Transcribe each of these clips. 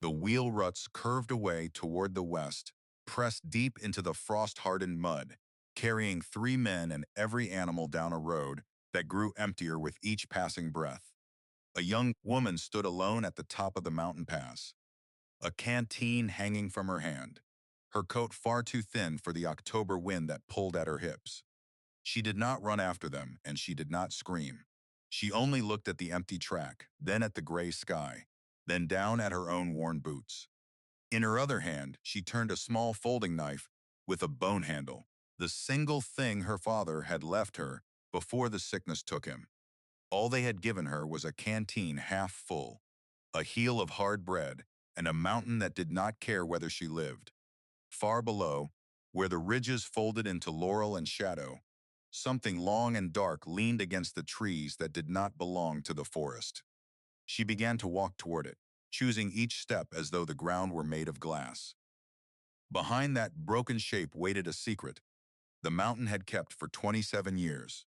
The wheel ruts curved away toward the west, pressed deep into the frost-hardened mud, carrying 3 men and every animal down a road that grew emptier with each passing breath. A young woman stood alone at the top of the mountain pass, a canteen hanging from her hand, her coat far too thin for the October wind that pulled at her hips. She did not run after them, and she did not scream. She only looked at the empty track, then at the gray sky, then down at her own worn boots. In her other hand, she turned a small folding knife with a bone handle, the single thing her father had left her before the sickness took him. All they had given her was a canteen half full, a heel of hard bread, and a mountain that did not care whether she lived. Far below, where the ridges folded into laurel and shadow, something long and dark leaned against the trees that did not belong to the forest. She began to walk toward it, choosing each step as though the ground were made of glass. Behind that broken shape waited a secret the mountain had kept for 27 years.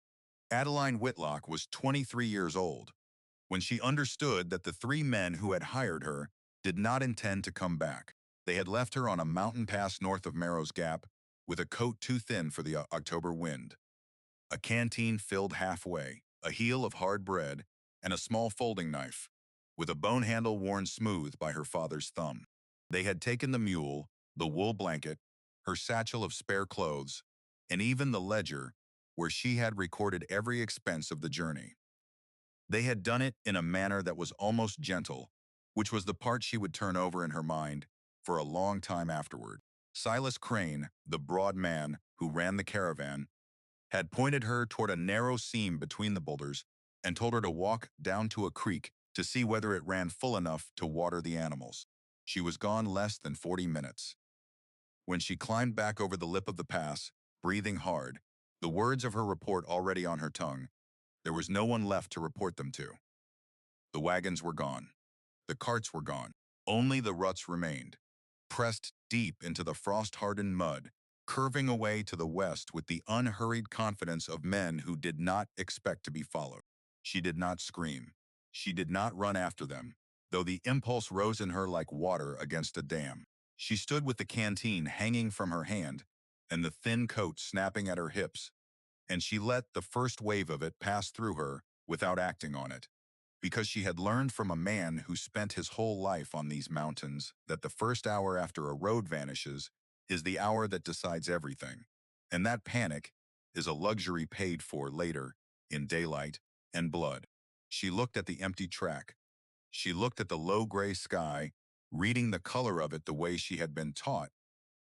Adeline Whitlock was 23 years old when she understood that the 3 men who had hired her did not intend to come back. They had left her on a mountain pass north of Marrow's Gap with a coat too thin for the October wind, a canteen filled halfway, a heel of hard bread, and a small folding knife, with a bone handle worn smooth by her father's thumb. They had taken the mule, the wool blanket, her satchel of spare clothes, and even the ledger where she had recorded every expense of the journey. They had done it in a manner that was almost gentle, which was the part she would turn over in her mind for a long time afterward. Silas Crane, the broad man who ran the caravan, had pointed her toward a narrow seam between the boulders and told her to walk down to a creek to see whether it ran full enough to water the animals. She was gone less than 40 minutes. When she climbed back over the lip of the pass, breathing hard, the words of her report already on her tongue, there was no one left to report them to. The wagons were gone. The carts were gone. Only the ruts remained, pressed deep into the frost-hardened mud, curving away to the west with the unhurried confidence of men who did not expect to be followed. She did not scream. She did not run after them, though the impulse rose in her like water against a dam. She stood with the canteen hanging from her hand and the thin coat snapping at her hips, and she let the first wave of it pass through her without acting on it, because she had learned from a man who spent his whole life on these mountains that the first hour after a road vanishes is the hour that decides everything, and that panic is a luxury paid for later in daylight and blood. She looked at the empty track. She looked at the low gray sky, reading the color of it the way she had been taught.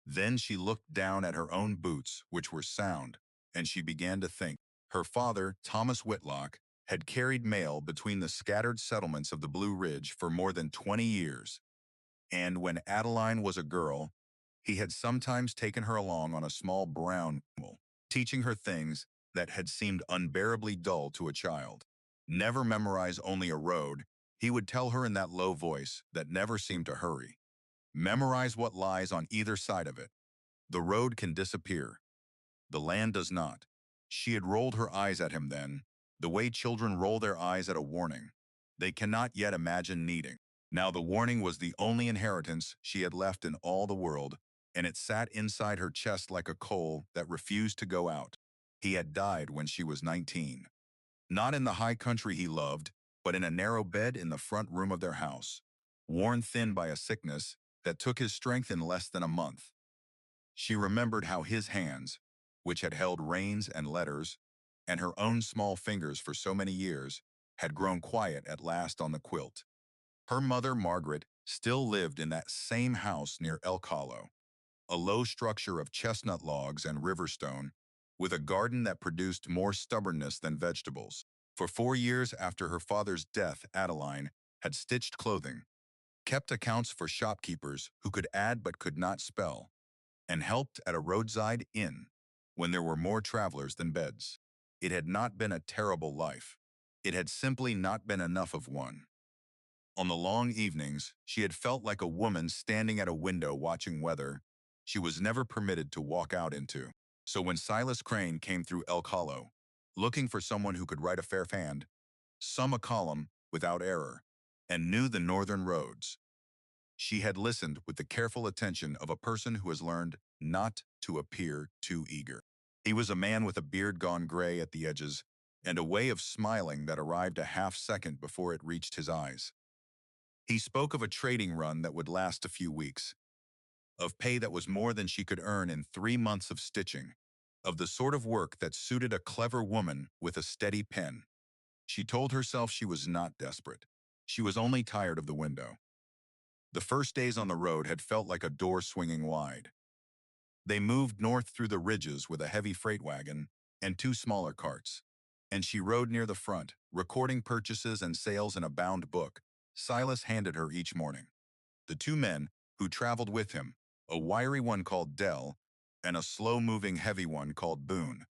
Then she looked down at her own boots, which were sound, and she began to think. Her father, Thomas Whitlock, had carried mail between the scattered settlements of the Blue Ridge for more than 20 years, and when Adeline was a girl, he had sometimes taken her along on a small brown mule, teaching her things that had seemed unbearably dull to a child. Never memorize only a road, he would tell her in that low voice that never seemed to hurry. Memorize what lies on either side of it. The road can disappear. The land does not. She had rolled her eyes at him then, the way children roll their eyes at a warning they cannot yet imagine needing. Now the warning was the only inheritance she had left in all the world, and it sat inside her chest like a coal that refused to go out. He had died when she was 19. Not in the high country he loved, but in a narrow bed in the front room of their house, worn thin by a sickness that took his strength in less than a month. She remembered how his hands, which had held reins and letters, and her own small fingers for so many years, had grown quiet at last on the quilt. Her mother, Margaret, still lived in that same house near Elk Hollow, a low structure of chestnut logs and riverstone, with a garden that produced more stubbornness than vegetables. For 4 years after her father's death, Adeline had stitched clothing, kept accounts for shopkeepers who could add but could not spell, and helped at a roadside inn when there were more travelers than beds. It had not been a terrible life. It had simply not been enough of one. On the long evenings, she had felt like a woman standing at a window watching weather she was never permitted to walk out into. So when Silas Crane came through Elk Hollow, looking for someone who could write a fair hand, sum a column without error, and knew the northern roads, She had listened with the careful attention of a person who has learned not to appear too eager. He was a man with a beard gone gray at the edges and a way of smiling that arrived a half-second before it reached his eyes. He spoke of a trading run that would last a few weeks, of pay that was more than she could earn in 3 months of stitching, of the sort of work that suited a clever woman with a steady pen. She told herself she was not desperate. She was only tired of the window. The first days on the road had felt like a door swinging wide. They moved north through the ridges with a heavy freight wagon and 2 smaller carts, and she rode near the front, recording purchases and sales in a bound book Silas handed her each morning. The 2 men who traveled with him, a wiry one called Dell and a slow-moving heavy one called Boone,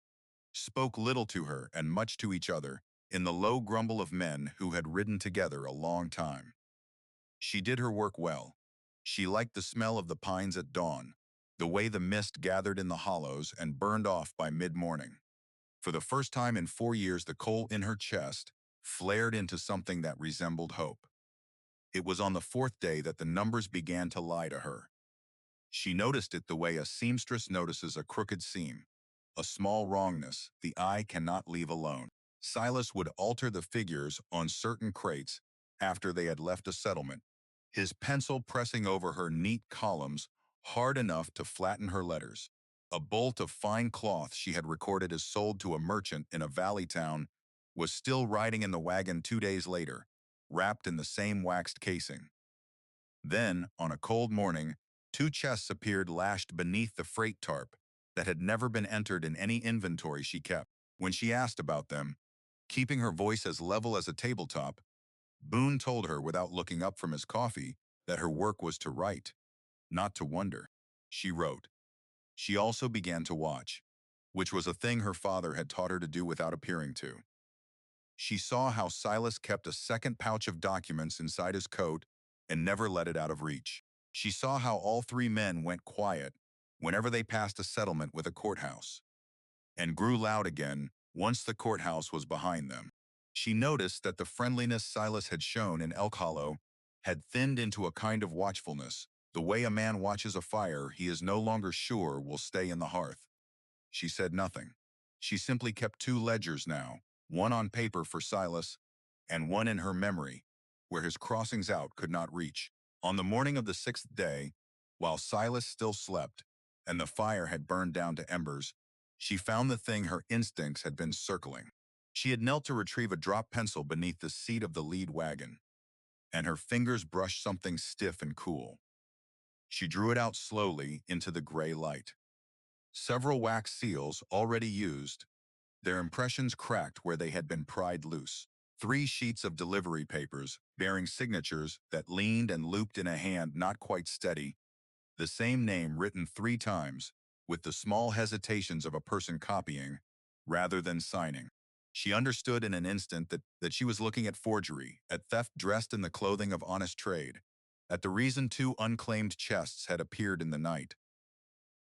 spoke little to her and much to each other in the low grumble of men who had ridden together a long time. She did her work well. She liked the smell of the pines at dawn, the way the mist gathered in the hollows and burned off by mid-morning. For the first time in 4 years, the coal in her chest flared into something that resembled hope. It was on the fourth day that the numbers began to lie to her. She noticed it the way a seamstress notices a crooked seam, a small wrongness the eye cannot leave alone. Silas would alter the figures on certain crates after they had left a settlement, his pencil pressing over her neat columns hard enough to flatten her letters. A bolt of fine cloth she had recorded as sold to a merchant in a valley town was still riding in the wagon 2 days later, wrapped in the same waxed casing. Then, on a cold morning, 2 chests appeared lashed beneath the freight tarp that had never been entered in any inventory she kept. When she asked about them, keeping her voice as level as a tabletop, Boone told her without looking up from his coffee that her work was to write, not to wonder. She wrote. She also began to watch, which was a thing her father had taught her to do without appearing to. She saw how Silas kept a second pouch of documents inside his coat and never let it out of reach. She saw how all 3 men went quiet whenever they passed a settlement with a courthouse, and grew loud again once the courthouse was behind them. She noticed that the friendliness Silas had shown in Elk Hollow had thinned into a kind of watchfulness, the way a man watches a fire he is no longer sure will stay in the hearth. She said nothing. She simply kept 2 ledgers now, one on paper for Silas, and one in her memory, where his crossings out could not reach. On the morning of the 6th day, while Silas still slept, and the fire had burned down to embers, she found the thing her instincts had been circling. She had knelt to retrieve a drop pencil beneath the seat of the lead wagon, and her fingers brushed something stiff and cool. She drew it out slowly into the gray light. Several wax seals already used, their impressions cracked where they had been pried loose. 3 sheets of delivery papers, bearing signatures that leaned and looped in a hand not quite steady, the same name written 3 times, with the small hesitations of a person copying, rather than signing. She understood in an instant that she was looking at forgery, at theft dressed in the clothing of honest trade, at the reason 2 unclaimed chests had appeared in the night.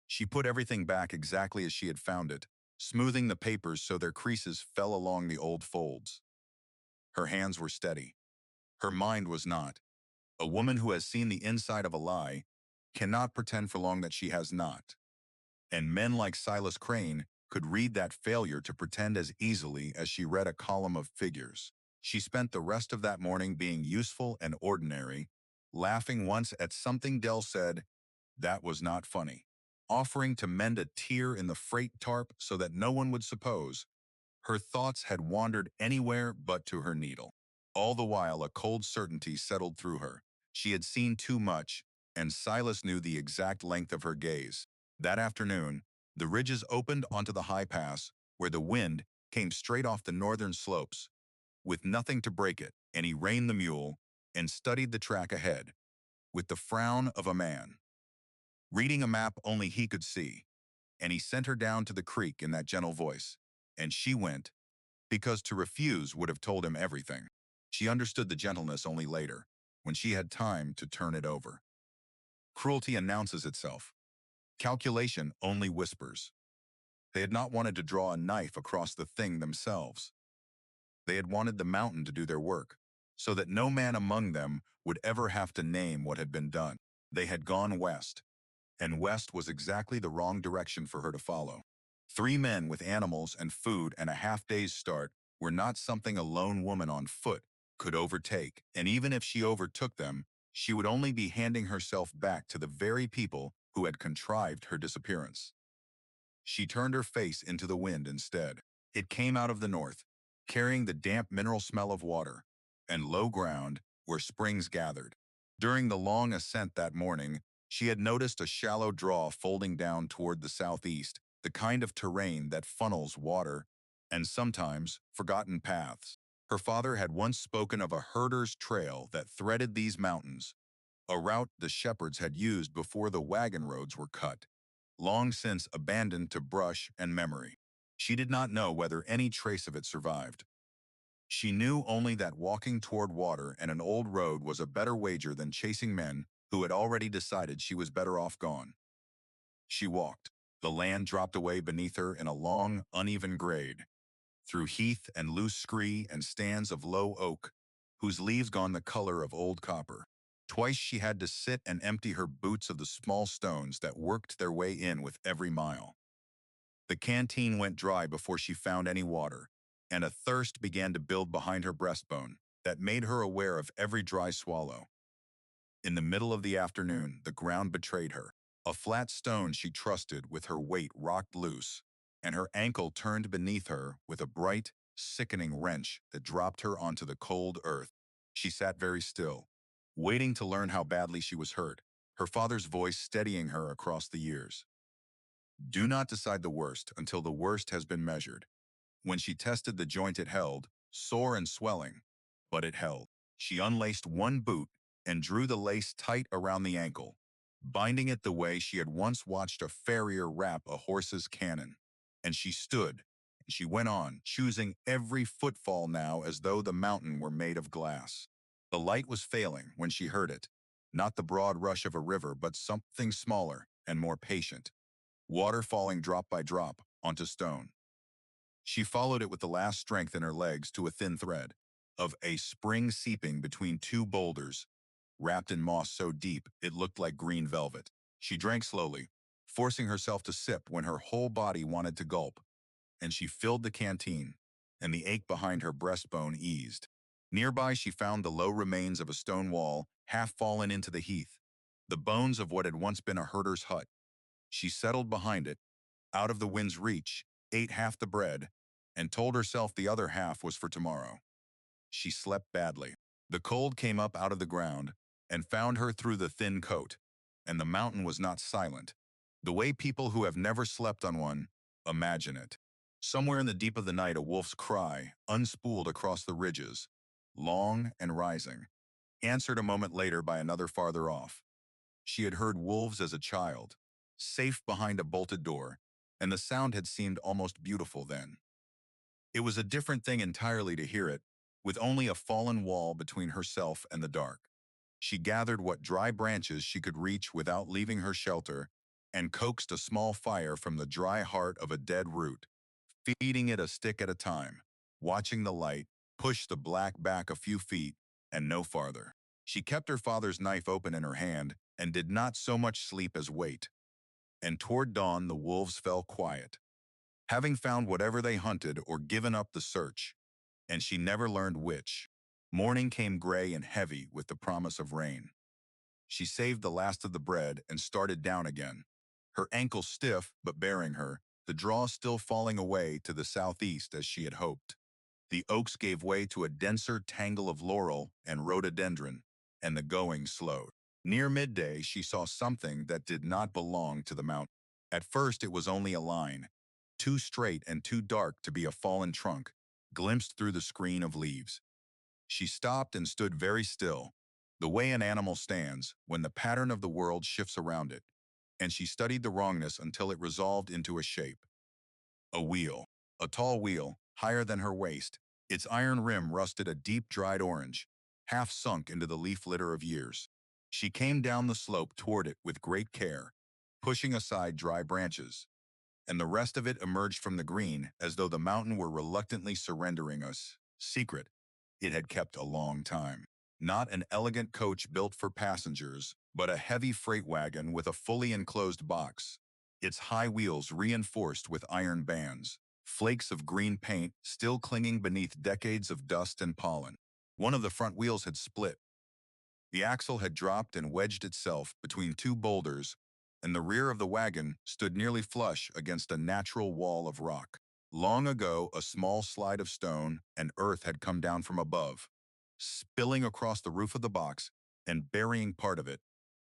She put everything back exactly as she had found it, smoothing the papers so their creases fell along the old folds. Her hands were steady. Her mind was not. A woman who has seen the inside of a lie cannot pretend for long that she has not. And men like Silas Crane could read that failure to pretend as easily as she read a column of figures. She spent the rest of that morning being useful and ordinary, laughing once at something Dell said that was not funny, offering to mend a tear in the freight tarp so that no one would suppose her thoughts had wandered anywhere but to her needle. All the while a cold certainty settled through her. She had seen too much, and Silas knew the exact length of her gaze. That afternoon, the ridges opened onto the high pass, where the wind came straight off the northern slopes, with nothing to break it, and he reined the mule and studied the track ahead, with the frown of a man, reading a map only he could see, and he sent her down to the creek in that gentle voice, and she went, because to refuse would have told him everything. She understood the gentleness only later, when she had time to turn it over. Cruelty announces itself. Calculation only whispers. They had not wanted to draw a knife across the thing themselves. They had wanted the mountain to do their work. so that no man among them would ever have to name what had been done. They had gone west, and west was exactly the wrong direction for her to follow. 3 men with animals and food and a half-day's start were not something a lone woman on foot could overtake, and even if she overtook them, she would only be handing herself back to the very people who had contrived her disappearance. She turned her face into the wind instead. It came out of the north, carrying the damp mineral smell of water and low ground where springs gathered. During the long ascent that morning, she had noticed a shallow draw folding down toward the southeast, the kind of terrain that funnels water and sometimes forgotten paths. Her father had once spoken of a herder's trail that threaded these mountains, a route the shepherds had used before the wagon roads were cut, long since abandoned to brush and memory. She did not know whether any trace of it survived. She knew only that walking toward water and an old road was a better wager than chasing men who had already decided she was better off gone. She walked. The land dropped away beneath her in a long, uneven grade, through heath and loose scree and stands of low oak, whose leaves gone the color of old copper. Twice she had to sit and empty her boots of the small stones that worked their way in with every mile. The canteen went dry before she found any water, and a thirst began to build behind her breastbone that made her aware of every dry swallow. In the middle of the afternoon, the ground betrayed her. A flat stone she trusted with her weight rocked loose, and her ankle turned beneath her with a bright, sickening wrench that dropped her onto the cold earth. She sat very still, waiting to learn how badly she was hurt, her father's voice steadying her across the years. Do not decide the worst until the worst has been measured. When she tested the joint it held, sore and swelling, but it held. She unlaced one boot and drew the lace tight around the ankle, binding it the way she had once watched a farrier wrap a horse's cannon. And she stood, and she went on, choosing every footfall now as though the mountain were made of glass. The light was failing when she heard it, not the broad rush of a river, but something smaller and more patient, water falling drop by drop onto stone. She followed it with the last strength in her legs to a thin thread of a spring seeping between two boulders, wrapped in moss so deep it looked like green velvet. She drank slowly, forcing herself to sip when her whole body wanted to gulp, and she filled the canteen, and the ache behind her breastbone eased. Nearby she found the low remains of a stone wall, half fallen into the heath, the bones of what had once been a herder's hut. She settled behind it, out of the wind's reach, ate half the bread, and told herself the other half was for tomorrow. She slept badly. The cold came up out of the ground and found her through the thin coat, and the mountain was not silent, the way people who have never slept on one imagine it. Somewhere in the deep of the night a wolf's cry, unspooled across the ridges, long and rising, answered a moment later by another farther off. She had heard wolves as a child, safe behind a bolted door, and the sound had seemed almost beautiful then. It was a different thing entirely to hear it, with only a fallen wall between herself and the dark. She gathered what dry branches she could reach without leaving her shelter and coaxed a small fire from the dry heart of a dead root, feeding it a stick at a time, watching the light push the black back a few feet and no farther. She kept her father's knife open in her hand and did not so much sleep as wait. And toward dawn the wolves fell quiet, having found whatever they hunted or given up the search, and she never learned which. Morning came gray and heavy with the promise of rain. She saved the last of the bread and started down again, her ankle stiff but bearing her, the draw still falling away to the southeast as she had hoped. The oaks gave way to a denser tangle of laurel and rhododendron, and the going slowed. Near midday, she saw something that did not belong to the mountain. At first, it was only a line, too straight and too dark to be a fallen trunk, glimpsed through the screen of leaves. She stopped and stood very still, the way an animal stands when the pattern of the world shifts around it, and she studied the wrongness until it resolved into a shape. A wheel, a tall wheel, higher than her waist, its iron rim rusted a deep dried orange, half sunk into the leaf litter of years. She came down the slope toward it with great care, pushing aside dry branches, and the rest of it emerged from the green as though the mountain were reluctantly surrendering us. Secret. it had kept a long time. Not an elegant coach built for passengers, but a heavy freight wagon with a fully enclosed box. Its high wheels reinforced with iron bands, flakes of green paint still clinging beneath decades of dust and pollen. One of the front wheels had split. The axle had dropped and wedged itself between two boulders, and the rear of the wagon stood nearly flush against a natural wall of rock. Long ago, a small slide of stone and earth had come down from above, spilling across the roof of the box and burying part of it,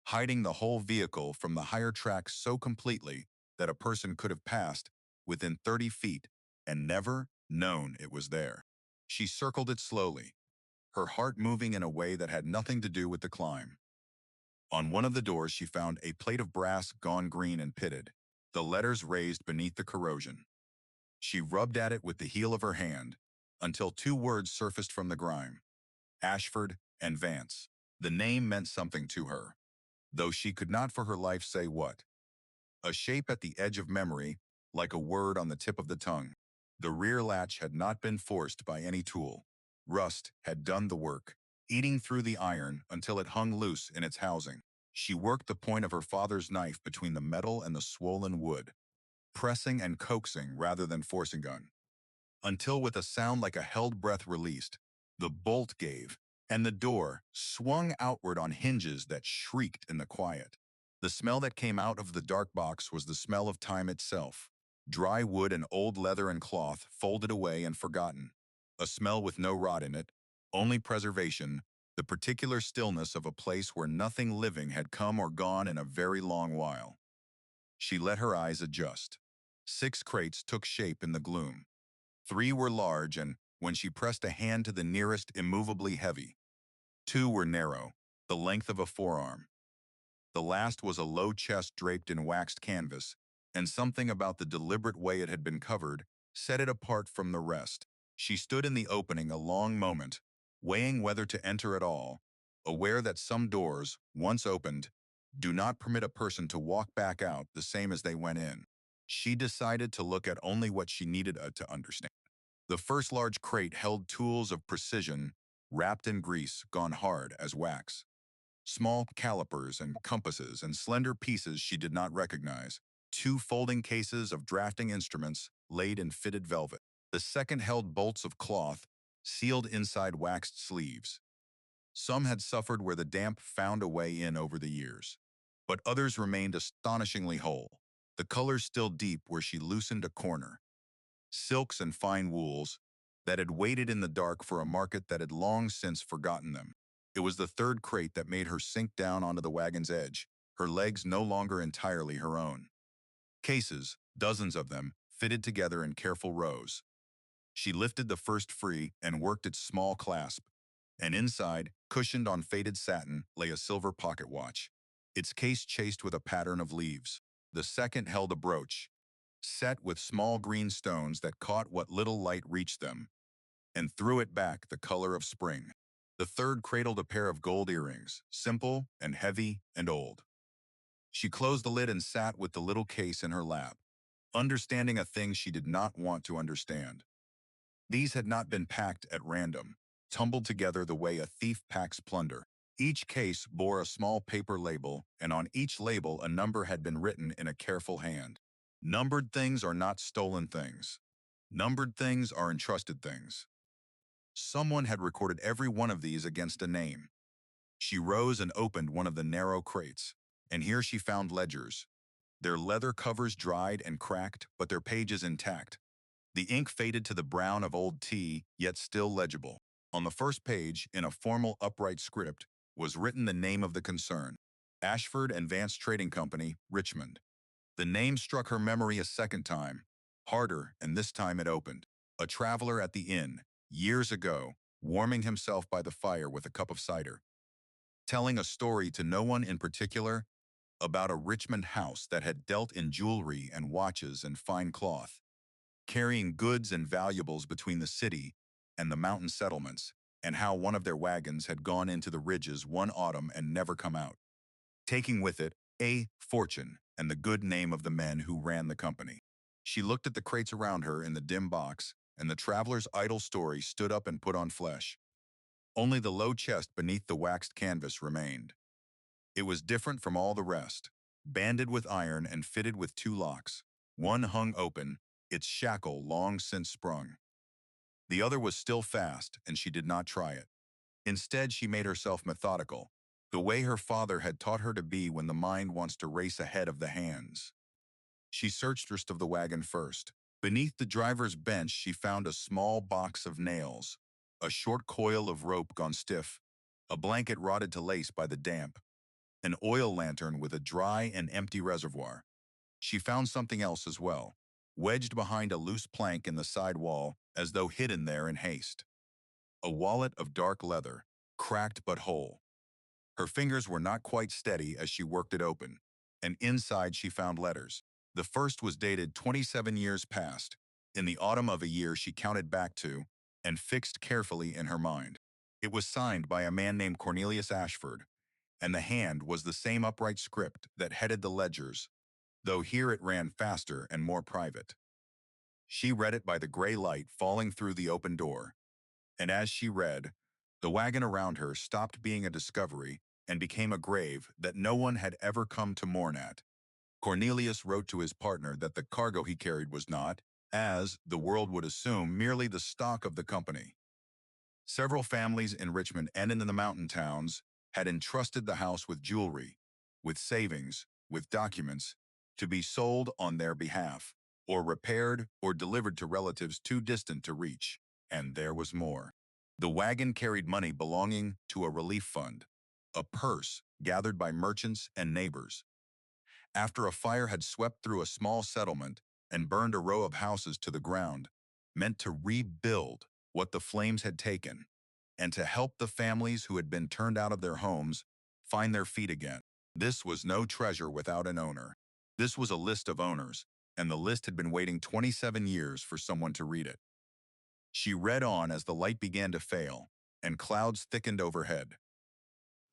hiding the whole vehicle from the higher tracks so completely that a person could have passed within 30 feet and never known it was there. She circled it slowly, her heart moving in a way that had nothing to do with the climb. On one of the doors, she found a plate of brass gone green and pitted, the letters raised beneath the corrosion. She rubbed at it with the heel of her hand until two words surfaced from the grime: Ashford and Vance. The name meant something to her, though she could not for her life say what. A shape at the edge of memory, like a word on the tip of the tongue. The rear latch had not been forced by any tool. Rust had done the work, eating through the iron until it hung loose in its housing. She worked the point of her father's knife between the metal and the swollen wood, pressing and coaxing rather than forcing gun, until with a sound like a held breath released, the bolt gave, and the door swung outward on hinges that shrieked in the quiet. The smell that came out of the dark box was the smell of time itself. Dry wood and old leather and cloth folded away and forgotten. A smell with no rot in it, only preservation, the particular stillness of a place where nothing living had come or gone in a very long while. She let her eyes adjust. 6 crates took shape in the gloom. 3 were large and, when she pressed a hand to the nearest, immovably heavy. 2 were narrow, the length of a forearm. The last was a low chest draped in waxed canvas, and something about the deliberate way it had been covered set it apart from the rest. She stood in the opening a long moment, weighing whether to enter at all, aware that some doors, once opened, do not permit a person to walk back out the same as they went in. She decided to look at only what she needed to understand. The first large crate held tools of precision, wrapped in grease, gone hard as wax. Small calipers and compasses and slender pieces she did not recognize. 2 folding cases of drafting instruments laid in fitted velvet. The second held bolts of cloth, sealed inside waxed sleeves. Some had suffered where the damp found a way in over the years, but others remained astonishingly whole, the colors still deep where she loosened a corner. Silks and fine wools that had waited in the dark for a market that had long since forgotten them. It was the third crate that made her sink down onto the wagon's edge, her legs no longer entirely her own. Cases, dozens of them, fitted together in careful rows. She lifted the first free and worked its small clasp, and inside, cushioned on faded satin, lay a silver pocket watch, its case chased with a pattern of leaves. The second held a brooch, set with small green stones that caught what little light reached them, and threw it back the color of spring. The third cradled a pair of gold earrings, simple and heavy and old. She closed the lid and sat with the little case in her lap, understanding a thing she did not want to understand. These had not been packed at random, tumbled together the way a thief packs plunder. Each case bore a small paper label, and on each label a number had been written in a careful hand. Numbered things are not stolen things. Numbered things are entrusted things. Someone had recorded every one of these against a name. She rose and opened one of the narrow crates, and here she found ledgers. Their leather covers dried and cracked, but their pages intact. The ink faded to the brown of old tea, yet still legible. On the first page, in a formal upright script, was written the name of the concern: Ashford and Vance Trading Company, Richmond. The name struck her memory a second time, harder, and this time it opened. A traveler at the inn, years ago, warming himself by the fire with a cup of cider, telling a story to no one in particular about a Richmond house that had dealt in jewelry and watches and fine cloth, carrying goods and valuables between the city and the mountain settlements, and how one of their wagons had gone into the ridges one autumn and never come out, taking with it a fortune and the good name of the men who ran the company. She looked at the crates around her in the dim box, and the traveler's idle story stood up and put on flesh. Only the low chest beneath the waxed canvas remained. It was different from all the rest, banded with iron and fitted with two locks. One hung open, its shackle long since sprung. The other was still fast, and she did not try it. Instead, she made herself methodical, the way her father had taught her to be when the mind wants to race ahead of the hands. She searched the rest of the wagon first. Beneath the driver's bench, she found a small box of nails, a short coil of rope gone stiff, a blanket rotted to lace by the damp, an oil lantern with a dry and empty reservoir. She found something else as well, wedged behind a loose plank in the side wall, as though hidden there in haste. A wallet of dark leather, cracked but whole. Her fingers were not quite steady as she worked it open, and inside she found letters. The first was dated 27 years past, in the autumn of a year she counted back to and fixed carefully in her mind. It was signed by a man named Cornelius Ashford, and the hand was the same upright script that headed the ledgers, though here it ran faster and more private. She read it by the gray light falling through the open door, and as she read, the wagon around her stopped being a discovery and became a grave that no one had ever come to mourn at. Cornelius wrote to his partner that the cargo he carried was not, as the world would assume, merely the stock of the company. Several families in Richmond and in the mountain towns had entrusted the house with jewelry, with savings, with documents, to be sold on their behalf, or repaired or delivered to relatives too distant to reach. And there was more. The wagon carried money belonging to a relief fund, a purse gathered by merchants and neighbors. After a fire had swept through a small settlement and burned a row of houses to the ground, meant to rebuild what the flames had taken, and to help the families who had been turned out of their homes find their feet again. This was no treasure without an owner. This was a list of owners, and the list had been waiting 27 years for someone to read it. She read on as the light began to fail, and clouds thickened overhead.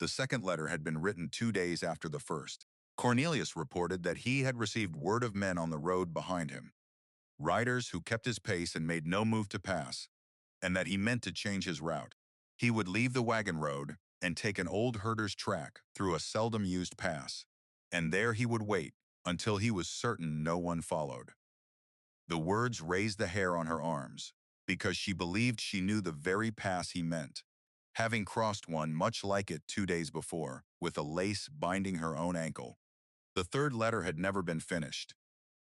The second letter had been written 2 days after the first. Cornelius reported that he had received word of men on the road behind him, riders who kept his pace and made no move to pass, and that he meant to change his route. He would leave the wagon road and take an old herder's track through a seldom used pass, and there he would wait until he was certain no one followed. The words raised the hair on her arms, because she believed she knew the very pass he meant, having crossed one much like it 2 days before, with a lace binding her own ankle. The third letter had never been finished.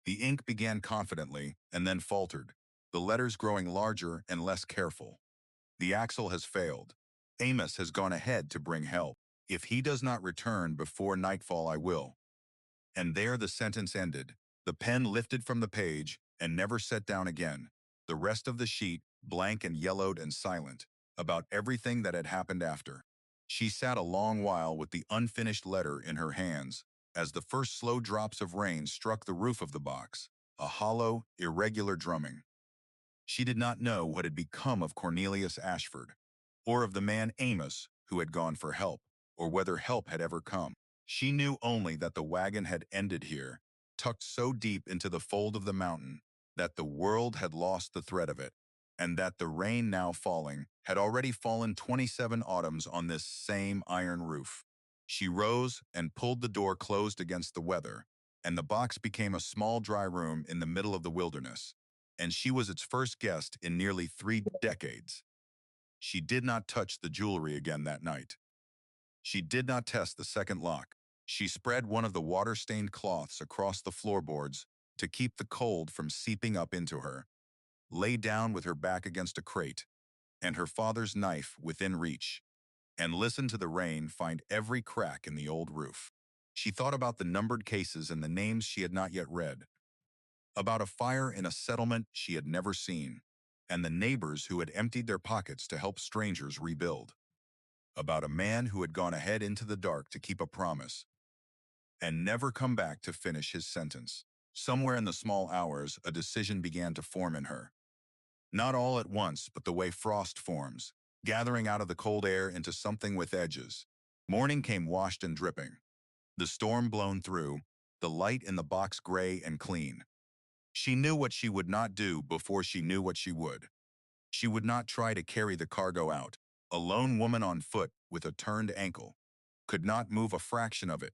The ink began confidently and then faltered, the letters growing larger and less careful. The axle has failed. Amos has gone ahead to bring help. If he does not return before nightfall, I will. And there the sentence ended, the pen lifted from the page and never set down again, the rest of the sheet blank and yellowed and silent, about everything that had happened after. She sat a long while with the unfinished letter in her hands, as the first slow drops of rain struck the roof of the box, a hollow, irregular drumming. She did not know what had become of Cornelius Ashford, or of the man Amos who had gone for help, or whether help had ever come. She knew only that the wagon had ended here, tucked so deep into the fold of the mountain that the world had lost the thread of it, and that the rain now falling had already fallen 27 autumns on this same iron roof. She rose and pulled the door closed against the weather, and the box became a small dry room in the middle of the wilderness, and she was its first guest in nearly 3 decades. She did not touch the jewelry again that night. She did not test the second lock. She spread one of the water-stained cloths across the floorboards to keep the cold from seeping up into her, lay down with her back against a crate, and her father's knife within reach, and listened to the rain find every crack in the old roof. She thought about the numbered cases and the names she had not yet read, about a fire in a settlement she had never seen, and the neighbors who had emptied their pockets to help strangers rebuild, about a man who had gone ahead into the dark to keep a promise, and never come back to finish his sentence. Somewhere in the small hours, a decision began to form in her. Not all at once, but the way frost forms, gathering out of the cold air into something with edges. Morning came washed and dripping, the storm blown through, the light in the box gray and clean. She knew what she would not do before she knew what she would. She would not try to carry the cargo out. A lone woman on foot with a turned ankle could not move a fraction of it,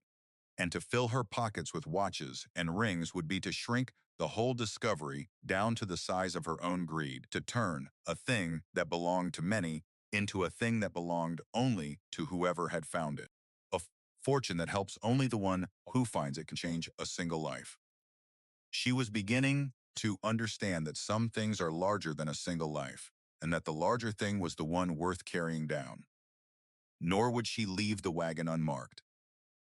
and to fill her pockets with watches and rings would be to shrink the whole discovery down to the size of her own greed, to turn a thing that belonged to many into a thing that belonged only to whoever had found it. A fortune that helps only the one who finds it can change a single life. She was beginning to understand that some things are larger than a single life, and that the larger thing was the one worth carrying down. Nor would she leave the wagon unmarked,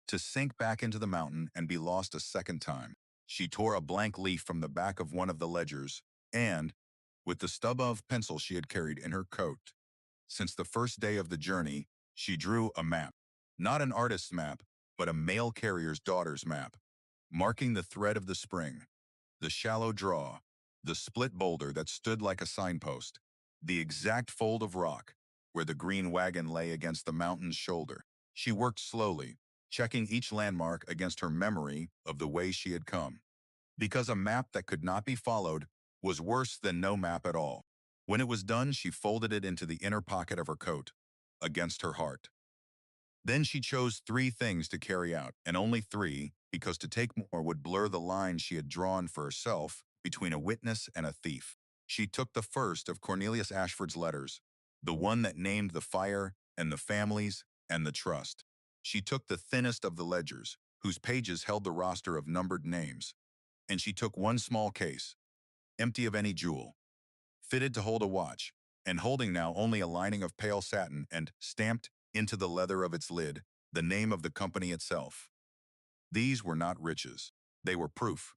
to sink back into the mountain and be lost a second time. She tore a blank leaf from the back of one of the ledgers, and, with the stub of pencil she had carried in her coat since the first day of the journey, she drew a map. Not an artist's map, but a mail carrier's daughter's map, marking the thread of the spring, the shallow draw, the split boulder that stood like a signpost, the exact fold of rock where the green wagon lay against the mountain's shoulder. She worked slowly, checking each landmark against her memory of the way she had come, because a map that could not be followed was worse than no map at all. When it was done, she folded it into the inner pocket of her coat, against her heart. Then she chose 3 things to carry out, and only 3, because to take more would blur the line she had drawn for herself between a witness and a thief. She took the first of Cornelius Ashford's letters, the one that named the fire and the families and the trust. She took the thinnest of the ledgers, whose pages held the roster of numbered names, and she took one small case, empty of any jewel, fitted to hold a watch, and holding now only a lining of pale satin and, stamped into the leather of its lid, the name of the company itself. These were not riches. They were proof.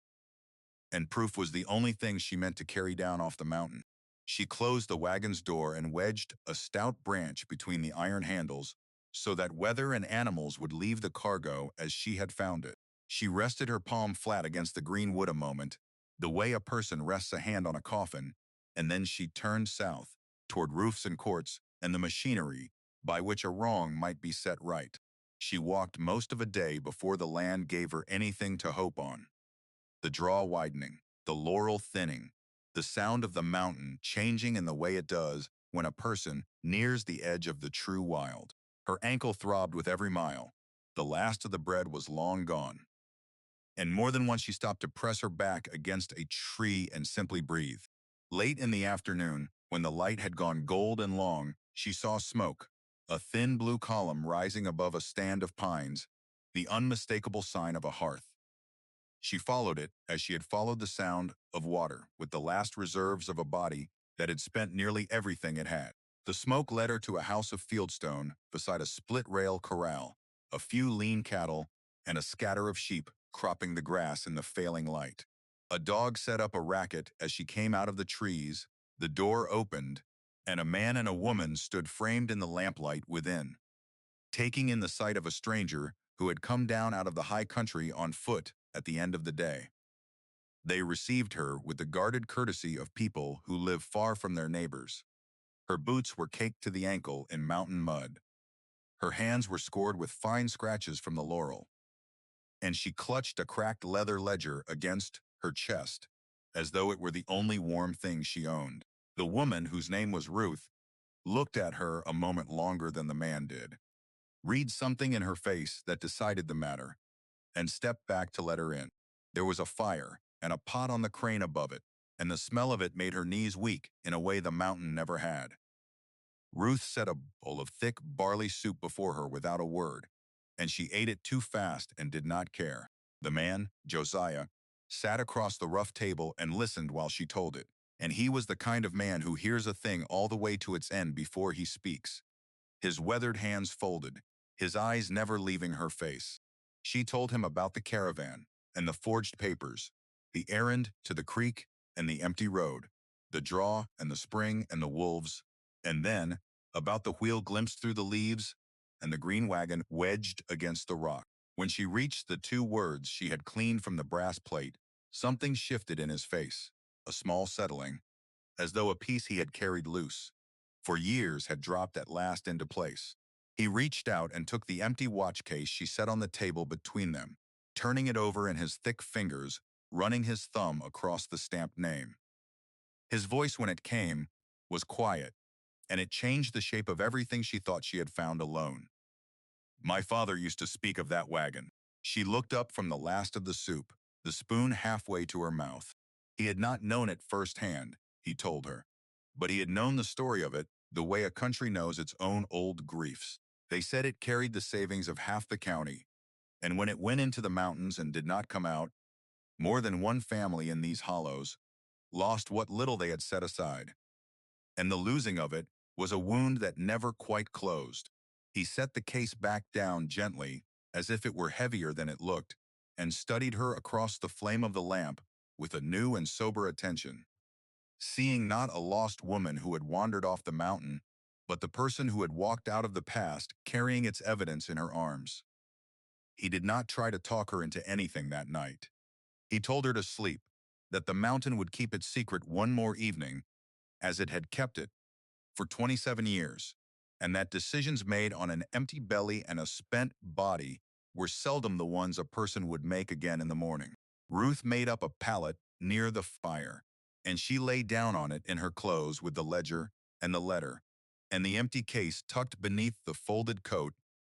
And proof was the only thing she meant to carry down off the mountain. She closed the wagon's door and wedged a stout branch between the iron handles so that weather and animals would leave the cargo as she had found it. She rested her palm flat against the green wood a moment, the way a person rests a hand on a coffin, and then she turned south, toward roofs and courts and the machinery by which a wrong might be set right. She walked most of a day before the land gave her anything to hope on. The draw widening, the laurel thinning, the sound of the mountain changing in the way it does when a person nears the edge of the true wild. Her ankle throbbed with every mile. The last of the bread was long gone. And more than once she stopped to press her back against a tree and simply breathe. Late in the afternoon, when the light had gone gold and long, she saw smoke, a thin blue column rising above a stand of pines, the unmistakable sign of a hearth. She followed it as she had followed the sound of water with the last reserves of a body that had spent nearly everything it had. The smoke led her to a house of fieldstone beside a split-rail corral, a few lean cattle, and a scatter of sheep cropping the grass in the failing light. A dog set up a racket as she came out of the trees, the door opened, and a man and a woman stood framed in the lamplight within, taking in the sight of a stranger who had come down out of the high country on foot at the end of the day. They received her with the guarded courtesy of people who live far from their neighbors. Her boots were caked to the ankle in mountain mud. Her hands were scored with fine scratches from the laurel, and she clutched a cracked leather ledger against her chest, as though it were the only warm thing she owned. The woman, whose name was Ruth, looked at her a moment longer than the man did, read something in her face that decided the matter, and stepped back to let her in. There was a fire and a pot on the crane above it, and the smell of it made her knees weak in a way the mountain never had. Ruth set a bowl of thick barley soup before her without a word, and she ate it too fast and did not care. The man, Josiah, sat across the rough table and listened while she told it, and he was the kind of man who hears a thing all the way to its end before he speaks. His weathered hands folded, his eyes never leaving her face. She told him about the caravan and the forged papers, the errand to the creek and the empty road, the draw and the spring and the wolves, and then about the wheel glimpsed through the leaves and the green wagon wedged against the rock. When she reached the 2 words she had cleaned from the brass plate, something shifted in his face, a small settling, as though a piece he had carried loose for years had dropped at last into place. He reached out and took the empty watch case she set on the table between them, turning it over in his thick fingers, running his thumb across the stamped name. His voice, when it came, was quiet, and it changed the shape of everything she thought she had found alone. My father used to speak of that wagon. She looked up from the last of the soup, the spoon halfway to her mouth. He had not known it firsthand, he told her, but he had known the story of it the way a country knows its own old griefs. They said it carried the savings of half the county, and when it went into the mountains and did not come out, more than one family in these hollows lost what little they had set aside, and the losing of it was a wound that never quite closed. He set the case back down gently, as if it were heavier than it looked, and studied her across the flame of the lamp with a new and sober attention, seeing not a lost woman who had wandered off the mountain, but the person who had walked out of the past carrying its evidence in her arms. He did not try to talk her into anything that night. He told her to sleep, that the mountain would keep its secret one more evening, as it had kept it for 27 years, and that decisions made on an empty belly and a spent body were seldom the ones a person would make again in the morning. Ruth made up a pallet near the fire, and she lay down on it in her clothes with the ledger and the letter, and the empty case tucked beneath the folded coat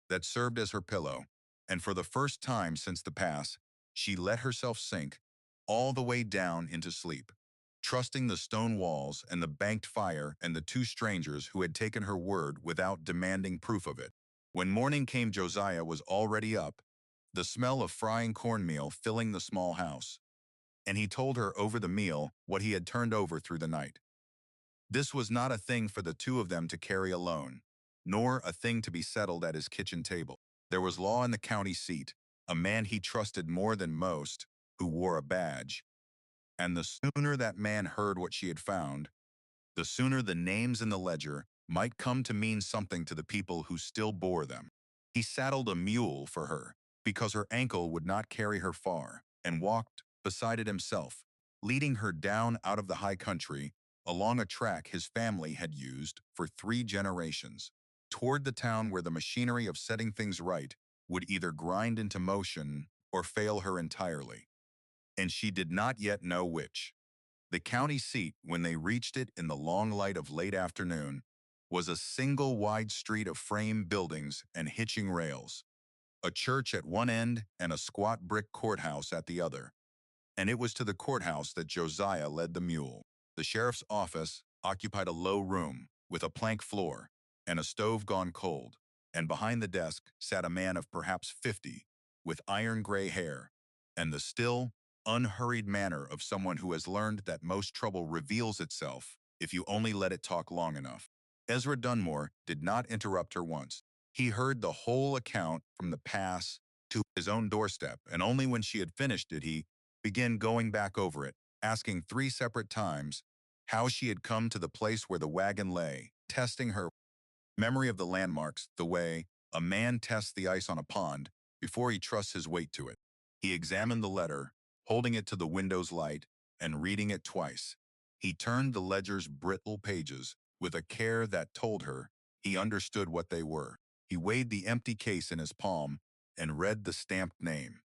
that served as her pillow, and for the first time since the pass, she let herself sink all the way down into sleep, trusting the stone walls and the banked fire and the two strangers who had taken her word without demanding proof of it. When morning came, Josiah was already up, the smell of frying cornmeal filling the small house, and he told her over the meal what he had turned over through the night. This was not a thing for the two of them to carry alone, nor a thing to be settled at his kitchen table. There was law in the county seat, a man he trusted more than most, who wore a badge, and the sooner that man heard what she had found, the sooner the names in the ledger might come to mean something to the people who still bore them. He saddled a mule for her, because her ankle would not carry her far, and walked beside it himself, leading her down out of the high country, along a track his family had used for 3 generations, toward the town where the machinery of setting things right would either grind into motion or fail her entirely. And she did not yet know which. The county seat, when they reached it in the long light of late afternoon, was a single wide street of frame buildings and hitching rails, a church at one end and a squat brick courthouse at the other. And it was to the courthouse that Josiah led the mule. The sheriff's office occupied a low room with a plank floor and a stove gone cold, and behind the desk sat a man of perhaps 50, with iron gray hair, and the still, unhurried manner of someone who has learned that most trouble reveals itself if you only let it talk long enough. Ezra Dunmore did not interrupt her once. He heard the whole account from the pass to his own doorstep, and only when she had finished did he begin going back over it, asking 3 separate times how she had come to the place where the wagon lay, testing her memory of the landmarks the way a man tests the ice on a pond before he trusts his weight to it. He examined the letter, holding it to the window's light and reading it twice. He turned the ledger's brittle pages with a care that told her he understood what they were. He weighed the empty case in his palm and read the stamped name,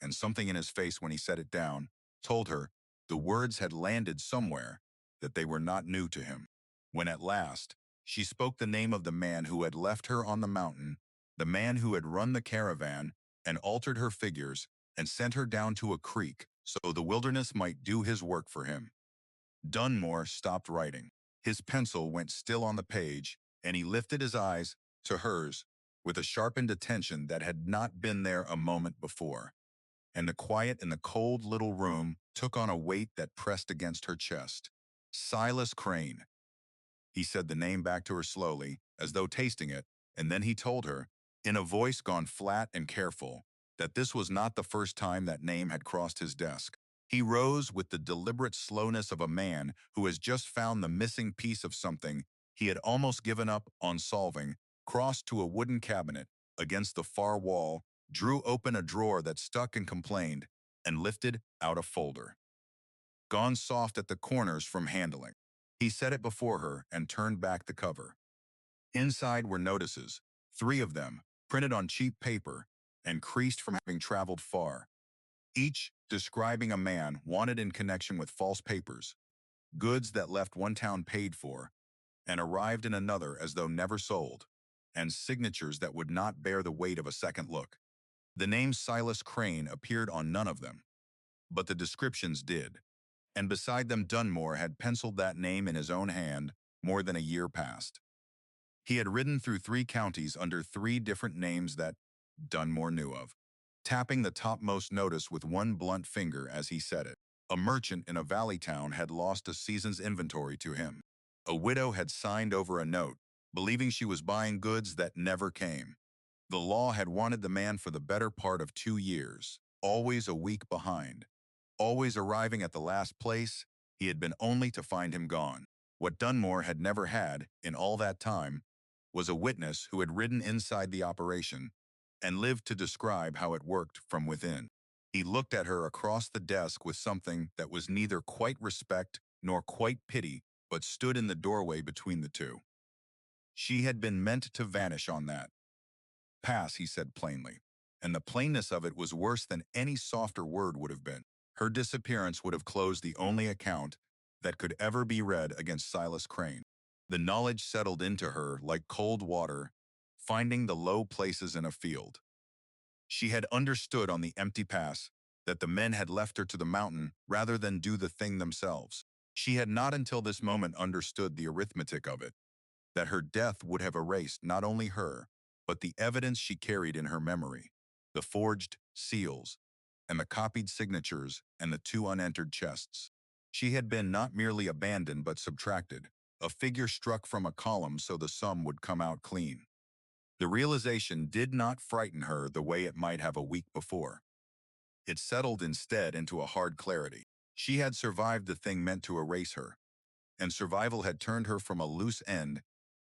and something in his face when he set it down told her the words had landed somewhere, that they were not new to him. When at last she spoke the name of the man who had left her on the mountain, the man who had run the caravan and altered her figures and sent her down to a creek so the wilderness might do his work for him, Dunmore stopped writing. His pencil went still on the page, and he lifted his eyes to hers with a sharpened attention that had not been there a moment before, and the quiet in the cold little room took on a weight that pressed against her chest. Silas Crane. He said the name back to her slowly, as though tasting it, and then he told her, in a voice gone flat and careful, that this was not the first time that name had crossed his desk. He rose with the deliberate slowness of a man who has just found the missing piece of something he had almost given up on solving, crossed to a wooden cabinet against the far wall, drew open a drawer that stuck and complained, and lifted out a folder, gone soft at the corners from handling. He set it before her and turned back the cover. Inside were notices, 3 of them, printed on cheap paper and creased from having traveled far, each describing a man wanted in connection with false papers, goods that left one town paid for, and arrived in another as though never sold, and signatures that would not bear the weight of a second look. The name Silas Crane appeared on none of them, but the descriptions did, and beside them Dunmore had penciled that name in his own hand more than a year past. He had ridden through 3 counties under 3 different names that Dunmore knew of, tapping the topmost notice with one blunt finger as he said it. A merchant in a valley town had lost a season's inventory to him. A widow had signed over a note, believing she was buying goods that never came. The law had wanted the man for the better part of 2 years, always a week behind. Always arriving at the last place, he had been only to find him gone. What Dunmore had never had, in all that time, was a witness who had ridden inside the operation and lived to describe how it worked from within. He looked at her across the desk with something that was neither quite respect nor quite pity, but stood in the doorway between the two. She had been meant to vanish on that. Pass, he said plainly, and the plainness of it was worse than any softer word would have been. Her disappearance would have closed the only account that could ever be read against Silas Crane. The knowledge settled into her like cold water, finding the low places in a field. She had understood on the empty pass that the men had left her to the mountain rather than do the thing themselves. She had not until this moment understood the arithmetic of it, that her death would have erased not only her, but the evidence she carried in her memory, the forged seals, and the copied signatures and the 2 unentered chests. She had been not merely abandoned but subtracted, a figure struck from a column so the sum would come out clean. The realization did not frighten her the way it might have a week before. It settled instead into a hard clarity. She had survived the thing meant to erase her, and survival had turned her from a loose end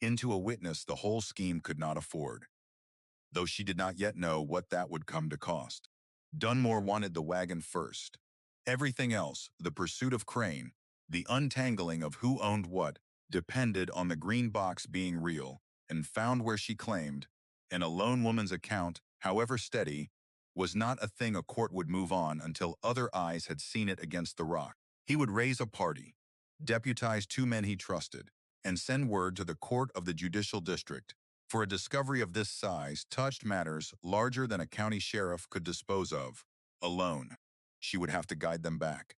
into a witness the whole scheme could not afford, though she did not yet know what that would come to cost. Dunmore wanted the wagon first. Everything else, the pursuit of Crane, the untangling of who owned what, depended on the green box being real and found where she claimed, and a lone woman's account, however steady, was not a thing a court would move on until other eyes had seen it against the rock. He would raise a party, deputize 2 men he trusted, and send word to the court of the judicial district. For a discovery of this size touched matters larger than a county sheriff could dispose of. Alone, she would have to guide them back.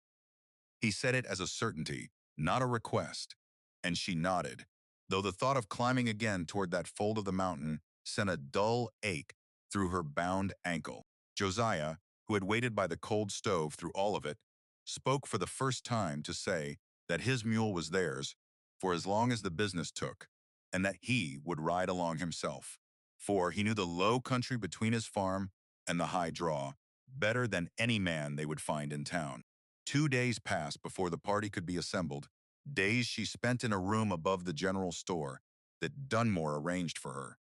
He said it as a certainty, not a request, and she nodded, though the thought of climbing again toward that fold of the mountain sent a dull ache through her bound ankle. Josiah, who had waited by the cold stove through all of it, spoke for the first time to say that his mule was theirs for as long as the business took, and that he would ride along himself, for he knew the low country between his farm and the high draw better than any man they would find in town. 2 days passed before the party could be assembled, days she spent in a room above the general store that Dunmore arranged for her,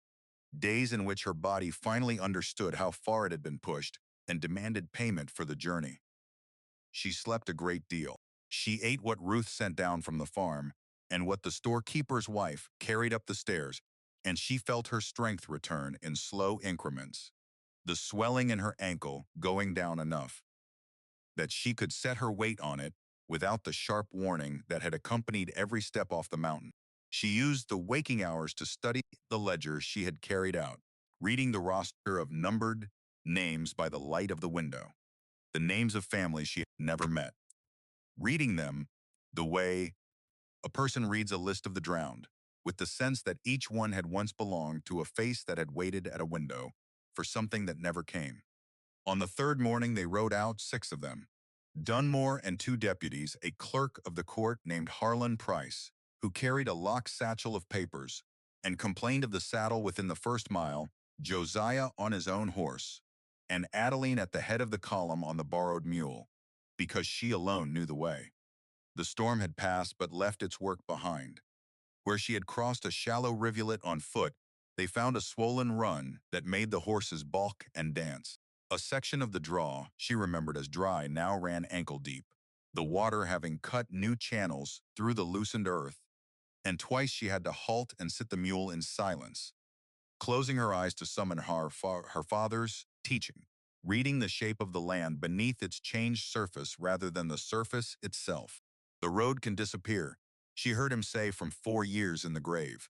days in which her body finally understood how far it had been pushed and demanded payment for the journey. She slept a great deal. She ate what Ruth sent down from the farm and what the storekeeper's wife carried up the stairs, and she felt her strength return in slow increments, the swelling in her ankle going down enough that she could set her weight on it without the sharp warning that had accompanied every step off the mountain. She used the waking hours to study the ledger she had carried out, reading the roster of numbered names by the light of the window, the names of families she had never met, reading them the way a person reads a list of the drowned, with the sense that each one had once belonged to a face that had waited at a window for something that never came. On the 3rd morning they rode out, 6 of them. Dunmore and 2 deputies, a clerk of the court named Harlan Price, who carried a locked satchel of papers, and complained of the saddle within the 1st mile, Josiah on his own horse, and Adeline at the head of the column on the borrowed mule, because she alone knew the way. The storm had passed but left its work behind. Where she had crossed a shallow rivulet on foot, they found a swollen run that made the horses balk and dance. A section of the draw, she remembered as dry, now ran ankle-deep, the water having cut new channels through the loosened earth, and twice she had to halt and sit the mule in silence, closing her eyes to summon her father's teaching, reading the shape of the land beneath its changed surface rather than the surface itself. The road can disappear, She heard him say from 4 years in the grave.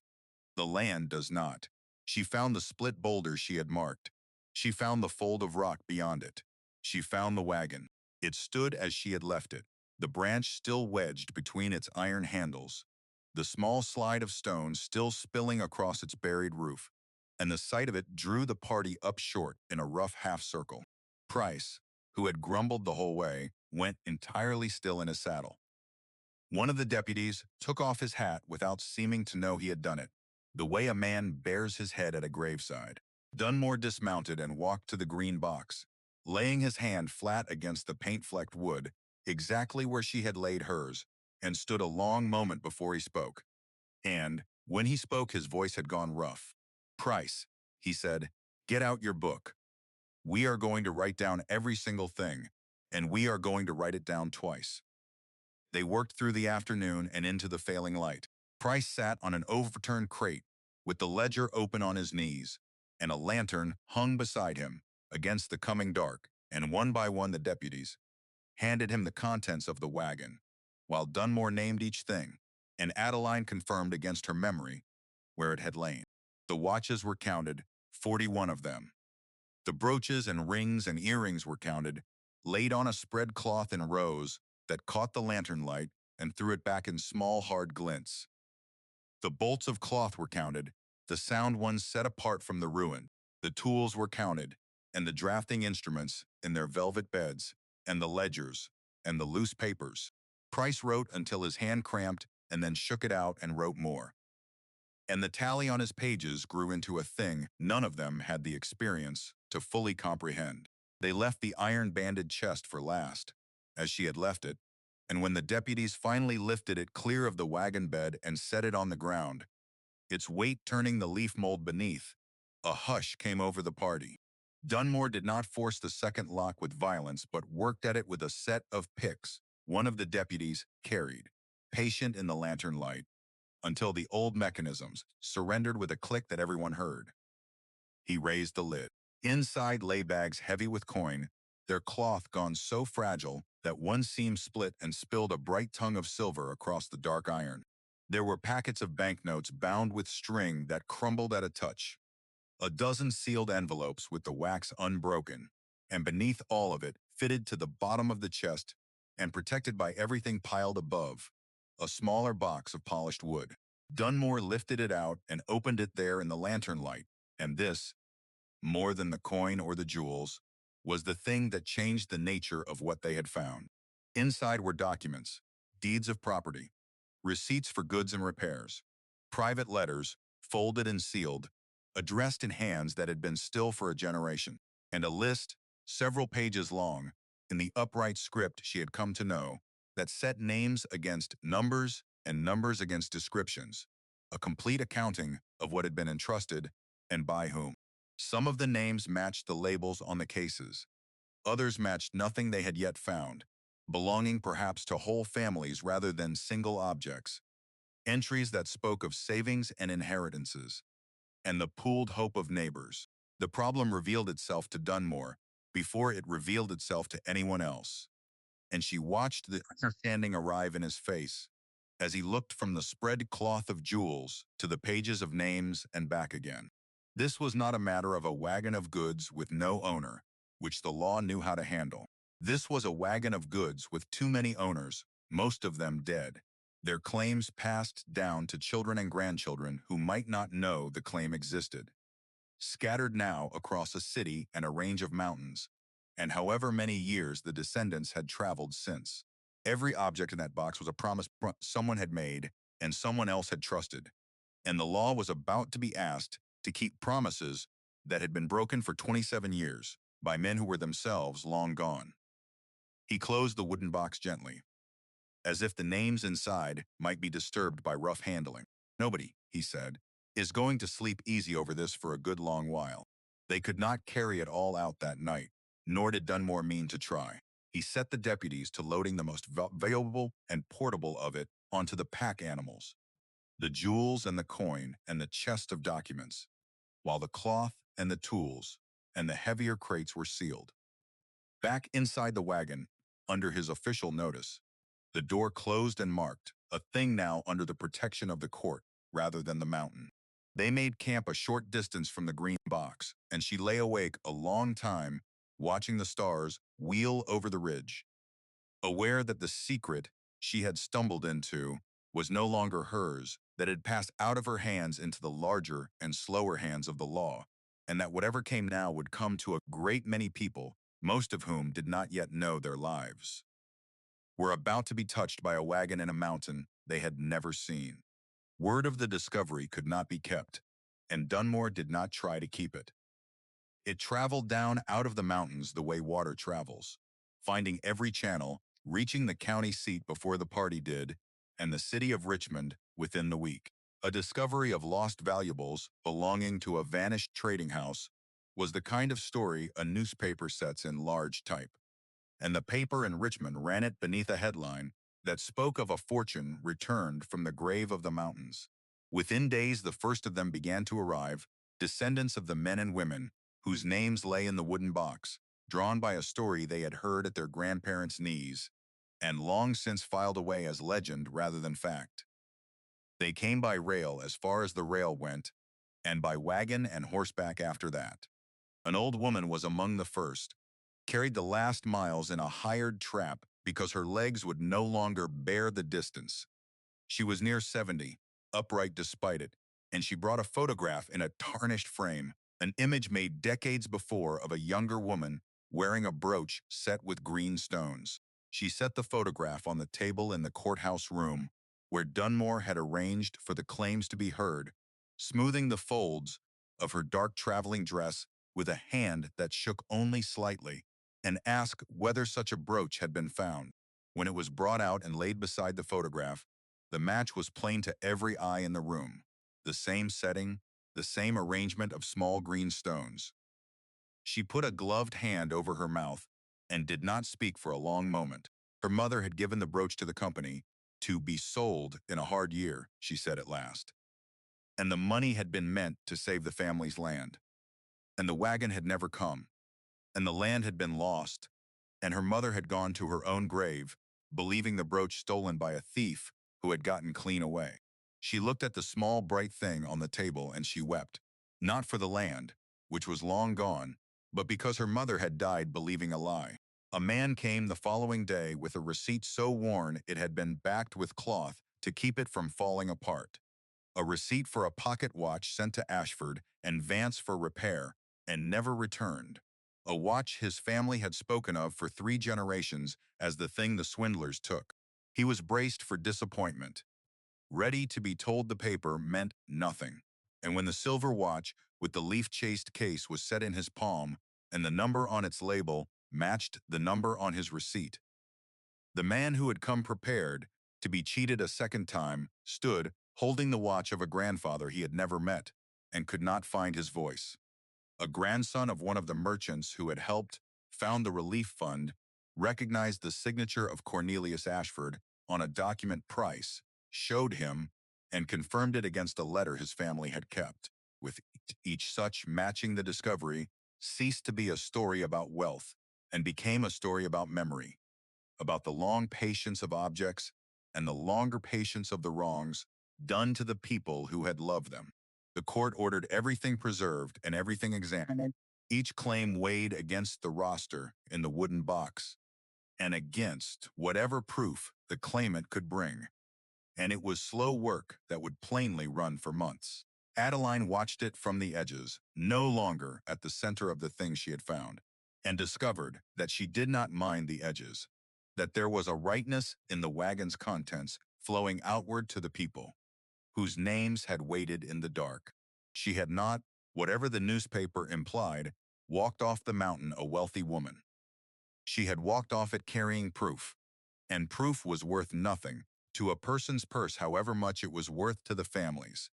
The land does not. She found the split boulder she had marked. She found the fold of rock beyond it. She found the wagon. It stood as she had left it, the branch still wedged between its iron handles, the small slide of stones still spilling across its buried roof, and the sight of it drew the party up short in a rough half-circle. Price, who had grumbled the whole way, went entirely still in his saddle. One of the deputies took off his hat without seeming to know he had done it, the way a man bears his head at a graveside. Dunmore dismounted and walked to the green box, laying his hand flat against the paint-flecked wood, exactly where she had laid hers, and stood a long moment before he spoke. And, when he spoke, his voice had gone rough. "Price," he said, "get out your book. We are going to write down every single thing, and we are going to write it down twice." They worked through the afternoon and into the failing light. Price sat on an overturned crate, with the ledger open on his knees, and a lantern hung beside him against the coming dark, and one by one the deputies handed him the contents of the wagon, while Dunmore named each thing, and Adeline confirmed against her memory where it had lain. The watches were counted, 41 of them. The brooches and rings and earrings were counted, laid on a spread cloth in rows that caught the lantern light and threw it back in small hard glints. The bolts of cloth were counted, the sound ones set apart from the ruin. The tools were counted, and the drafting instruments in their velvet beds, and the ledgers, and the loose papers. Price wrote until his hand cramped and then shook it out and wrote more. And the tally on his pages grew into a thing none of them had the experience to fully comprehend. They left the iron-banded chest for last, as she had left it, and when the deputies finally lifted it clear of the wagon bed and set it on the ground, its weight turning the leaf mold beneath, a hush came over the party. Dunmore did not force the second lock with violence, but worked at it with a set of picks one of the deputies carried, patient in the lantern light, until the old mechanisms surrendered with a click that everyone heard. He raised the lid. Inside lay bags heavy with coin, their cloth gone so fragile that one seam split and spilled a bright tongue of silver across the dark iron. There were packets of banknotes bound with string that crumbled at a touch, a dozen sealed envelopes with the wax unbroken, and beneath all of it, fitted to the bottom of the chest and protected by everything piled above, a smaller box of polished wood. Dunmore lifted it out and opened it there in the lantern light, and this, more than the coin or the jewels, was the thing that changed the nature of what they had found. Inside were documents, deeds of property, receipts for goods and repairs, private letters, folded and sealed, addressed in hands that had been still for a generation, and a list, several pages long, in the upright script she had come to know, that set names against numbers and numbers against descriptions, a complete accounting of what had been entrusted and by whom. Some of the names matched the labels on the cases. Others matched nothing they had yet found, belonging perhaps to whole families rather than single objects. Entries that spoke of savings and inheritances, and the pooled hope of neighbors. The problem revealed itself to Dunmore before it revealed itself to anyone else, and she watched the understanding arrive in his face as he looked from the spread cloth of jewels to the pages of names and back again. This was not a matter of a wagon of goods with no owner, which the law knew how to handle. This was a wagon of goods with too many owners, most of them dead, their claims passed down to children and grandchildren who might not know the claim existed, scattered now across a city and a range of mountains, and however many years the descendants had traveled since. Every object in that box was a promise someone had made and someone else had trusted, and the law was about to be asked to keep promises that had been broken for 27 years by men who were themselves long gone. He closed the wooden box gently, as if the names inside might be disturbed by rough handling. "Nobody," he said, "is going to sleep easy over this for a good long while." They could not carry it all out that night, nor did Dunmore mean to try. He set the deputies to loading the most valuable and portable of it onto the pack animals, the jewels and the coin and the chest of documents, while the cloth and the tools and the heavier crates were sealed. Back inside the wagon, under his official notice, the door closed and marked, a thing now under the protection of the court rather than the mountain. They made camp a short distance from the green box, and she lay awake a long time, watching the stars wheel over the ridge, aware that the secret she had stumbled into was no longer hers, that had passed out of her hands into the larger and slower hands of the law, and that whatever came now would come to a great many people, most of whom did not yet know their lives were about to be touched by a wagon in a mountain they had never seen. Word of the discovery could not be kept, and Dunmore did not try to keep it. It traveled down out of the mountains the way water travels, finding every channel, reaching the county seat before the party did, and the city of Richmond within the week. A discovery of lost valuables belonging to a vanished trading house was the kind of story a newspaper sets in large type, and the paper in Richmond ran it beneath a headline that spoke of a fortune returned from the grave of the mountains. Within days, the first of them began to arrive, descendants of the men and women whose names lay in the wooden box, drawn by a story they had heard at their grandparents' knees, and long since filed away as legend rather than fact. They came by rail as far as the rail went, and by wagon and horseback after that. An old woman was among the first, carried the last miles in a hired trap because her legs would no longer bear the distance. She was near 70, upright despite it, and she brought a photograph in a tarnished frame, an image made decades before of a younger woman wearing a brooch set with green stones. She set the photograph on the table in the courthouse room, where Dunmore had arranged for the claims to be heard, smoothing the folds of her dark traveling dress with a hand that shook only slightly, and asked whether such a brooch had been found. When it was brought out and laid beside the photograph, the match was plain to every eye in the room. The same setting, the same arrangement of small green stones. She put a gloved hand over her mouth and did not speak for a long moment. Her mother had given the brooch to the company to be sold in a hard year, she said at last. And the money had been meant to save the family's land. And the wagon had never come. And the land had been lost. And her mother had gone to her own grave, believing the brooch stolen by a thief who had gotten clean away. She looked at the small bright thing on the table and she wept, not for the land, which was long gone, but because her mother had died believing a lie. A man came the following day with a receipt so worn it had been backed with cloth to keep it from falling apart. A receipt for a pocket watch sent to Ashford and Vance for repair and never returned. A watch his family had spoken of for 3 generations as the thing the swindlers took. He was braced for disappointment, ready to be told the paper meant nothing. And when the silver watch with the leaf-chased case was set in his palm and the number on its label matched the number on his receipt, the man who had come prepared to be cheated a second time stood holding the watch of a grandfather he had never met and could not find his voice. A grandson of one of the merchants who had helped found the relief fund, recognized the signature of Cornelius Ashford on a document Price showed him, and confirmed it against a letter his family had kept. With each such matching, the discovery ceased to be a story about wealth and became a story about memory, about the long patience of objects and the longer patience of the wrongs done to the people who had loved them. The court ordered everything preserved and everything examined, each claim weighed against the roster in the wooden box and against whatever proof the claimant could bring. And it was slow work that would plainly run for months. Adeline watched it from the edges, no longer at the center of the things she had found, and discovered that she did not mind the edges, that there was a rightness in the wagon's contents flowing outward to the people, whose names had waited in the dark. She had not, whatever the newspaper implied, walked off the mountain a wealthy woman. She had walked off it carrying proof, and proof was worth nothing to a person's purse, however much it was worth to the family's.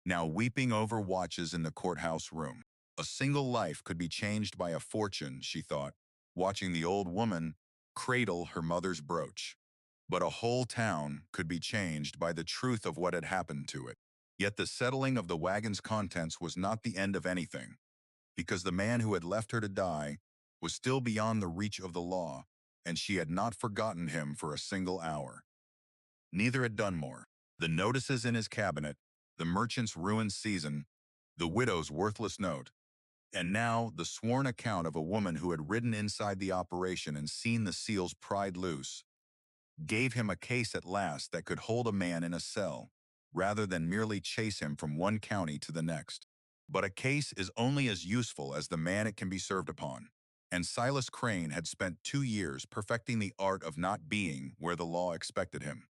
Now weeping over watches in the courthouse room. A single life could be changed by a fortune, she thought, watching the old woman cradle her mother's brooch. But a whole town could be changed by the truth of what had happened to it. Yet the settling of the wagon's contents was not the end of anything, because the man who had left her to die was still beyond the reach of the law, and she had not forgotten him for a single hour. Neither had Dunmore. The notices in his cabinet, the merchant's ruined season, the widow's worthless note, and now the sworn account of a woman who had ridden inside the operation and seen the seals pried loose, gave him a case at last that could hold a man in a cell, rather than merely chase him from one county to the next. But a case is only as useful as the man it can be served upon, and Silas Crane had spent 2 years perfecting the art of not being where the law expected him.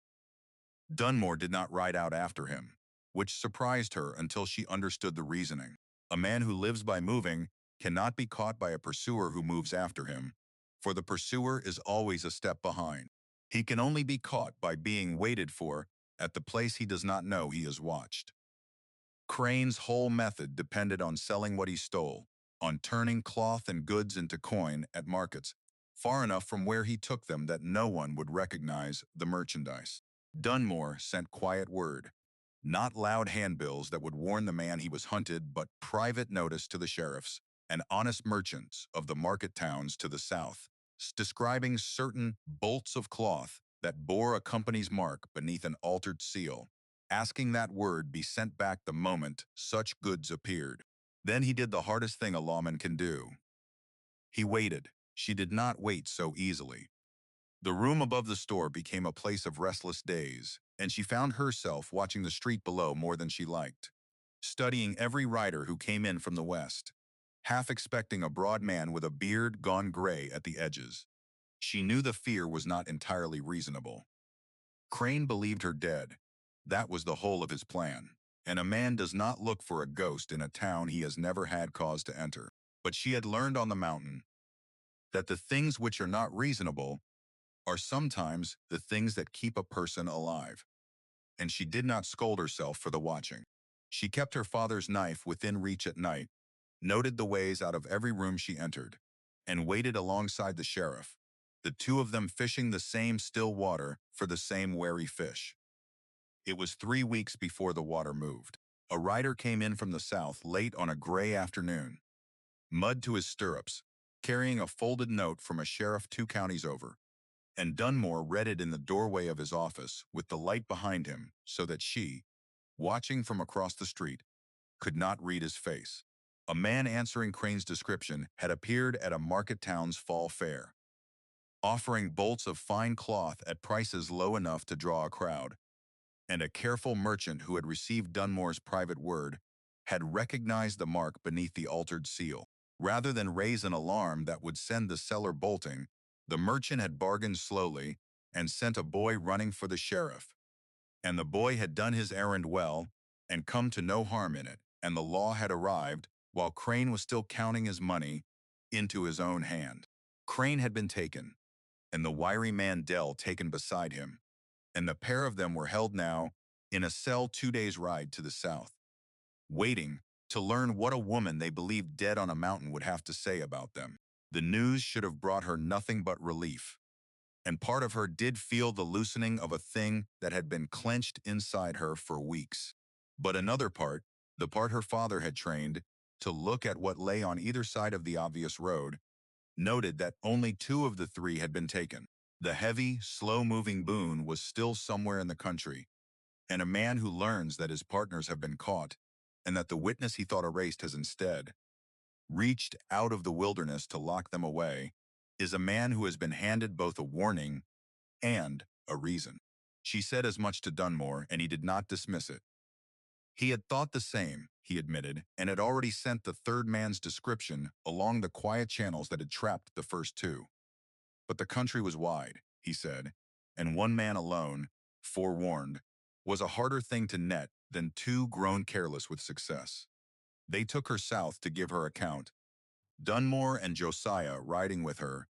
Dunmore did not ride out after him, which surprised her until she understood the reasoning. A man who lives by moving cannot be caught by a pursuer who moves after him, for the pursuer is always a step behind. He can only be caught by being waited for at the place he does not know he is watched. Crane's whole method depended on selling what he stole, on turning cloth and goods into coin at markets, far enough from where he took them that no one would recognize the merchandise. Dunmore sent quiet word, not loud handbills that would warn the man he was hunted, but private notice to the sheriffs and honest merchants of the market towns to the south, describing certain bolts of cloth that bore a company's mark beneath an altered seal, asking that word be sent back the moment such goods appeared. Then he did the hardest thing a lawman can do. He waited. She did not wait so easily. The room above the store became a place of restless days, and she found herself watching the street below more than she liked, studying every rider who came in from the west, half expecting a broad man with a beard gone gray at the edges. She knew the fear was not entirely reasonable. Crane believed her dead. That was the whole of his plan. And a man does not look for a ghost in a town he has never had cause to enter. But she had learned on the mountain that the things which are not reasonable are sometimes the things that keep a person alive. And she did not scold herself for the watching. She kept her father's knife within reach at night, noted the ways out of every room she entered, and waited alongside the sheriff, the two of them fishing the same still water for the same wary fish. It was 3 weeks before the water moved. A rider came in from the south late on a gray afternoon, mud to his stirrups, carrying a folded note from a sheriff 2 counties over, and Dunmore read it in the doorway of his office with the light behind him so that she, watching from across the street, could not read his face. A man answering Crane's description had appeared at a market town's fall fair, offering bolts of fine cloth at prices low enough to draw a crowd, and a careful merchant who had received Dunmore's private word had recognized the mark beneath the altered seal. Rather than raise an alarm that would send the seller bolting, the merchant had bargained slowly and sent a boy running for the sheriff. And the boy had done his errand well and come to no harm in it, and the law had arrived while Crane was still counting his money into his own hand. Crane had been taken, and the wiry man Dell taken beside him, and the pair of them were held now in a cell 2 days' ride to the south, waiting to learn what a woman they believed dead on a mountain would have to say about them. The news should have brought her nothing but relief, and part of her did feel the loosening of a thing that had been clenched inside her for weeks. But another part, the part her father had trained to look at what lay on either side of the obvious road, noted that only 2 of the 3 had been taken. The heavy, slow-moving Boone was still somewhere in the country, and a man who learns that his partners have been caught and that the witness he thought erased has instead reached out of the wilderness to lock them away is a man who has been handed both a warning and a reason. She said as much to Dunmore, and he did not dismiss it. He had thought the same, he admitted, and had already sent the third man's description along the quiet channels that had trapped the first 2. But the country was wide, he said, and one man alone, forewarned, was a harder thing to net than 2 grown careless with success. They took her south to give her account, Dunmore and Josiah riding with her,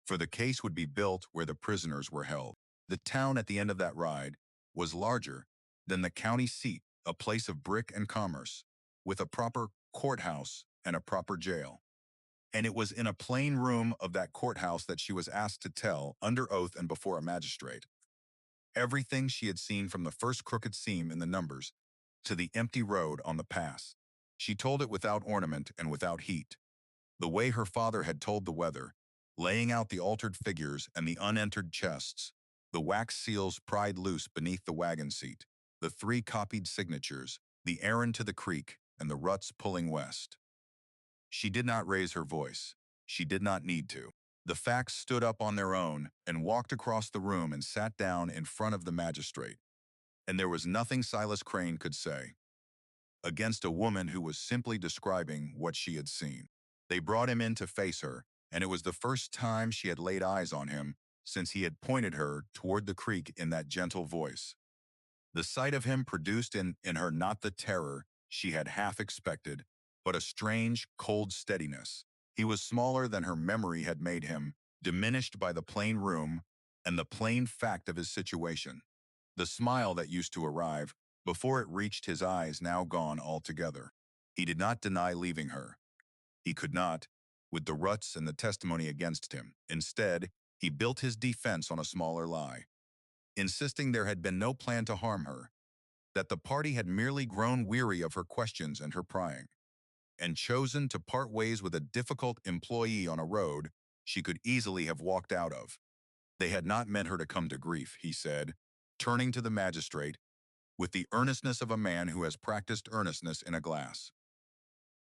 for the case would be built where the prisoners were held. The town at the end of that ride was larger than the county seat, a place of brick and commerce, with a proper courthouse and a proper jail. And it was in a plain room of that courthouse that she was asked to tell, under oath and before a magistrate, everything she had seen from the first crooked seam in the numbers to the empty road on the pass. She told it without ornament and without heat, the way her father had told the weather, laying out the altered figures and the unentered chests, The wax seals pried loose beneath the wagon seat, the 3 copied signatures, the errand to the creek, and the ruts pulling west. She did not raise her voice. She did not need to. The facts stood up on their own and walked across the room and sat down in front of the magistrate. And there was nothing Silas Crane could say against a woman who was simply describing what she had seen. They brought him in to face her, and it was the first time she had laid eyes on him since he had pointed her toward the creek in that gentle voice. The sight of him produced in her not the terror she had half expected, but a strange, cold steadiness. He was smaller than her memory had made him, diminished by the plain room and the plain fact of his situation. The smile that used to arrive before it reached his eyes now gone altogether. He did not deny leaving her. He could not, with the ruts and the testimony against him. Instead, he built his defense on a smaller lie, insisting there had been no plan to harm her, that the party had merely grown weary of her questions and her prying, and chosen to part ways with a difficult employee on a road she could easily have walked out of. They had not meant her to come to grief, he said, turning to the magistrate with the earnestness of a man who has practiced earnestness in a glass.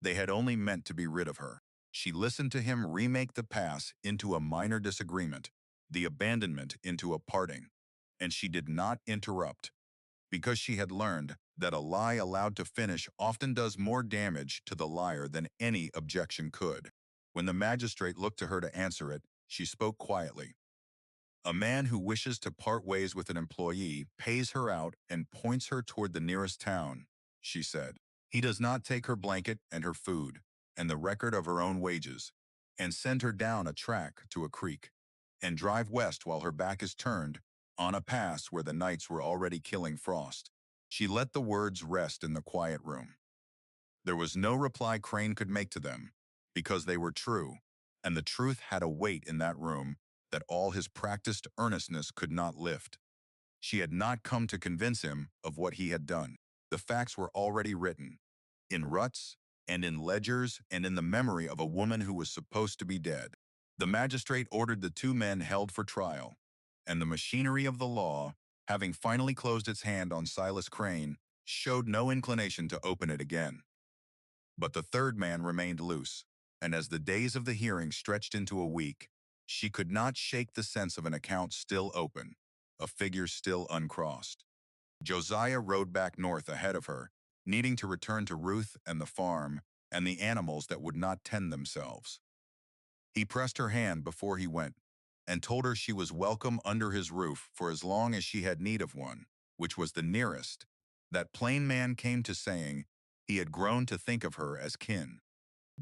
They had only meant to be rid of her. She listened to him remake the pass into a minor disagreement, the abandonment into a parting, and she did not interrupt, because she had learned that a lie allowed to finish often does more damage to the liar than any objection could. When the magistrate looked to her to answer it, she spoke quietly. A man who wishes to part ways with an employee pays her out and points her toward the nearest town, she said. He does not take her blanket and her food and the record of her own wages and send her down a track to a creek and drive west while her back is turned on a pass where the nights were already killing frost. She let the words rest in the quiet room. There was no reply Crane could make to them, because they were true, and the truth had a weight in that room that all his practiced earnestness could not lift. She had not come to convince him of what he had done. The facts were already written, in ruts and in ledgers and in the memory of a woman who was supposed to be dead. The magistrate ordered the 2 men held for trial, and the machinery of the law, having finally closed its hand on Silas Crane, showed no inclination to open it again. But the 3rd man remained loose, and as the days of the hearing stretched into a week, she could not shake the sense of an account still open, a figure still uncrossed. Josiah rode back north ahead of her, needing to return to Ruth and the farm and the animals that would not tend themselves. He pressed her hand before he went and told her she was welcome under his roof for as long as she had need of one, which was the nearest that plain man came to saying he had grown to think of her as kin.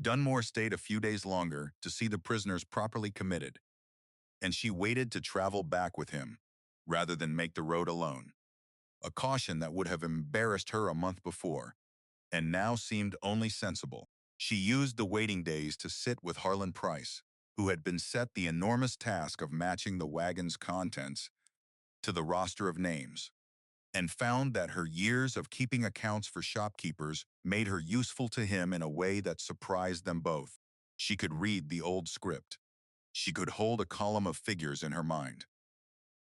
Dunmore stayed a few days longer to see the prisoners properly committed, and she waited to travel back with him rather than make the road alone, a caution that would have embarrassed her a month before and now seemed only sensible. She used the waiting days to sit with Harlan Price, who had been set the enormous task of matching the wagon's contents to the roster of names, and found that her years of keeping accounts for shopkeepers made her useful to him in a way that surprised them both. She could read the old script. She could hold a column of figures in her mind.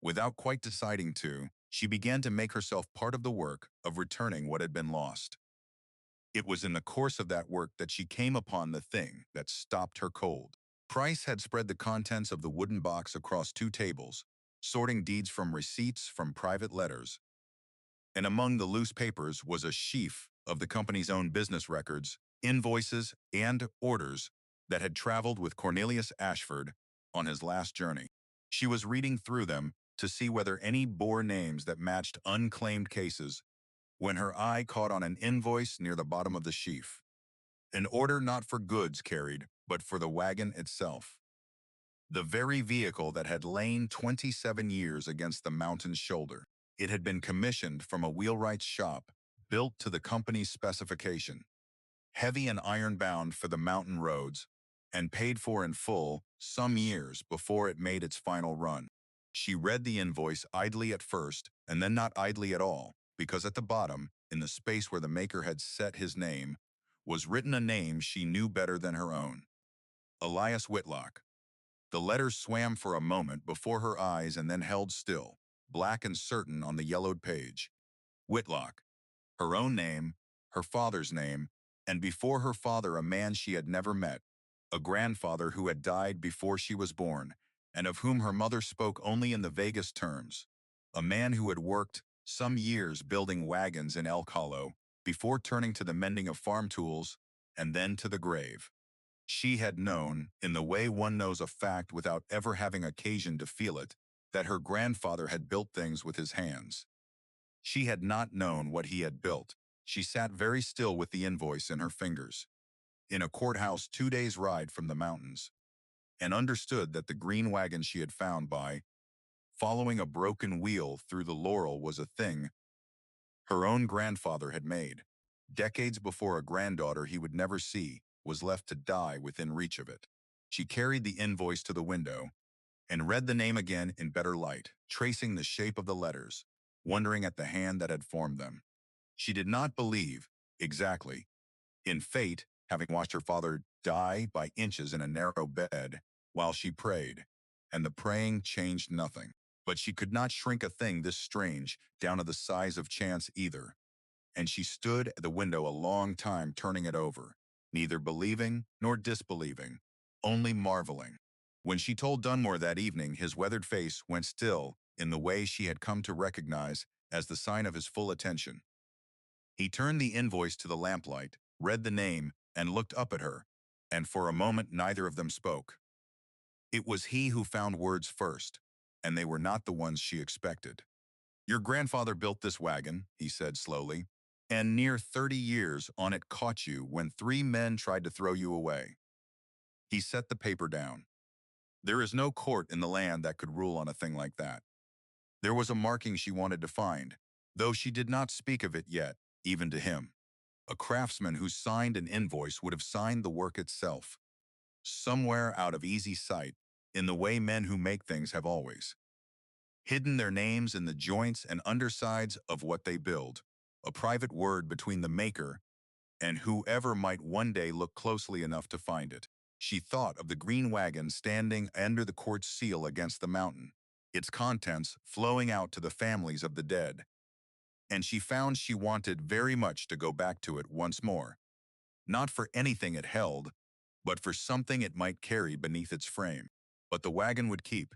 Without quite deciding to, she began to make herself part of the work of returning what had been lost. It was in the course of that work that she came upon the thing that stopped her cold. Price had spread the contents of the wooden box across 2 tables, sorting deeds from receipts from private letters, and among the loose papers was a sheaf of the company's own business records, invoices, and orders that had traveled with Cornelius Ashford on his last journey. She was reading through them to see whether any bore names that matched unclaimed cases when her eye caught on an invoice near the bottom of the sheaf. An order not for goods carried, but for the wagon itself. The very vehicle that had lain 27 years against the mountain's shoulder. It had been commissioned from a wheelwright's shop, built to the company's specification, heavy and iron-bound for the mountain roads, and paid for in full some years before it made its final run. She read the invoice idly at first, and then not idly at all, because at the bottom, in the space where the maker had set his name, was written a name she knew better than her own. Elias Whitlock. The letters swam for a moment before her eyes and then held still, black and certain on the yellowed page. Whitlock. Her own name, her father's name, and before her father a man she had never met, a grandfather who had died before she was born, and of whom her mother spoke only in the vaguest terms. A man who had worked some years building wagons in Elk Hollow, before turning to the mending of farm tools, and then to the grave. She had known, in the way one knows a fact without ever having occasion to feel it, that her grandfather had built things with his hands. She had not known what he had built. She sat very still with the invoice in her fingers, in a courthouse 2 days' ride from the mountains, and understood that the green wagon she had found by following a broken wheel through the laurel was a thing her own grandfather had made. Decades before, a granddaughter he would never see was left to die within reach of it. She carried the invoice to the window and read the name again in better light, tracing the shape of the letters, wondering at the hand that had formed them. She did not believe, exactly, in fate, having watched her father die by inches in a narrow bed while she prayed, and the praying changed nothing. But she could not shrink a thing this strange down to the size of chance either, and she stood at the window a long time turning it over, neither believing nor disbelieving, only marveling. When she told Dunmore that evening, his weathered face went still in the way she had come to recognize as the sign of his full attention. He turned the invoice to the lamplight, read the name, and looked up at her, and for a moment neither of them spoke. It was he who found words first, and they were not the ones she expected. "Your grandfather built this wagon," he said slowly, "and near 30 years on it caught you when 3 men tried to throw you away." He set the paper down. There is no court in the land that could rule on a thing like that. There was a marking she wanted to find, though she did not speak of it yet, even to him. A craftsman who signed an invoice would have signed the work itself, somewhere out of easy sight, in the way men who make things have always hidden their names in the joints and undersides of what they build, a private word between the maker and whoever might one day look closely enough to find it. She thought of the green wagon standing under the court seal against the mountain, its contents flowing out to the families of the dead, and she found she wanted very much to go back to it once more, not for anything it held, but for something it might carry beneath its frame. But the wagon would keep,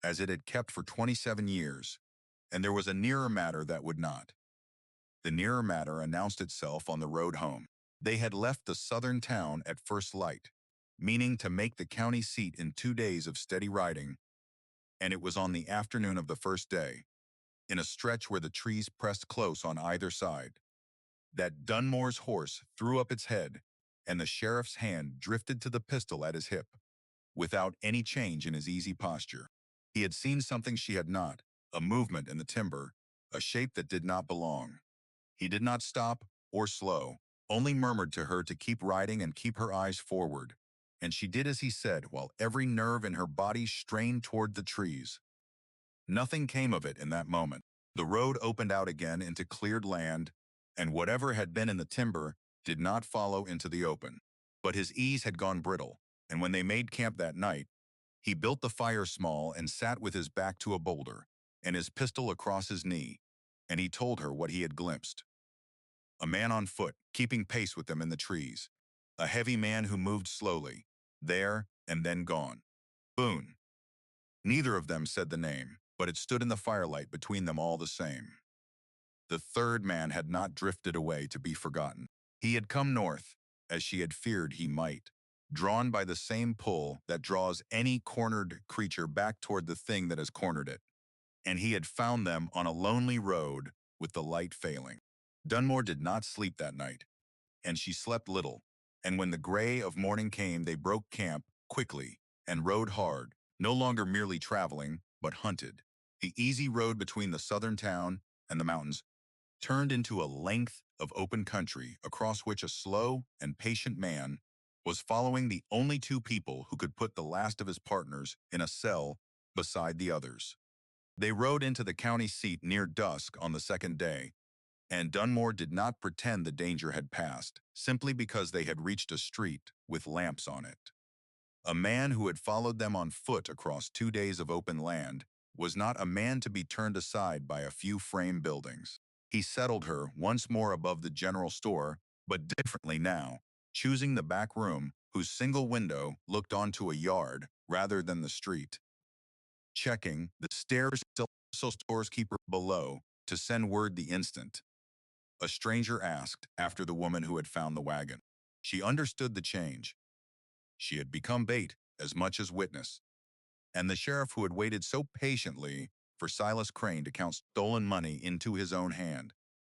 as it had kept for 27 years, and there was a nearer matter that would not. The nearer matter announced itself on the road home. They had left the southern town at first light, meaning to make the county seat in 2 days of steady riding, and it was on the afternoon of the first day, in a stretch where the trees pressed close on either side, that Dunmore's horse threw up its head, and the sheriff's hand drifted to the pistol at his hip, without any change in his easy posture. He had seen something she had not, a movement in the timber, a shape that did not belong. He did not stop or slow, only murmured to her to keep riding and keep her eyes forward, and she did as he said while every nerve in her body strained toward the trees. Nothing came of it in that moment. The road opened out again into cleared land, and whatever had been in the timber did not follow into the open. But his ease had gone brittle, and when they made camp that night, he built the fire small and sat with his back to a boulder, and his pistol across his knee, and he told her what he had glimpsed. A man on foot, keeping pace with them in the trees. A heavy man who moved slowly, there and then gone. Boone. Neither of them said the name, but it stood in the firelight between them all the same. The third man had not drifted away to be forgotten. He had come north, as she had feared he might, drawn by the same pull that draws any cornered creature back toward the thing that has cornered it. And he had found them on a lonely road with the light failing. Dunmore did not sleep that night, and she slept little, and when the gray of morning came they broke camp quickly and rode hard, no longer merely traveling, but hunted. The easy road between the southern town and the mountains turned into a length of open country across which a slow and patient man was following the only 2 people who could put the last of his partners in a cell beside the others. They rode into the county seat near dusk on the second day, and Dunmore did not pretend the danger had passed, simply because they had reached a street with lamps on it. A man who had followed them on foot across 2 days of open land was not a man to be turned aside by a few frame buildings. He settled her once more above the general store, but differently now, choosing the back room whose single window looked onto a yard rather than the street. Checking the stairs, still storekeeper below to send word the instant. A stranger asked after the woman who had found the wagon. She understood the change. She had become bait as much as witness. And the sheriff who had waited so patiently for Silas Crane to count stolen money into his own hand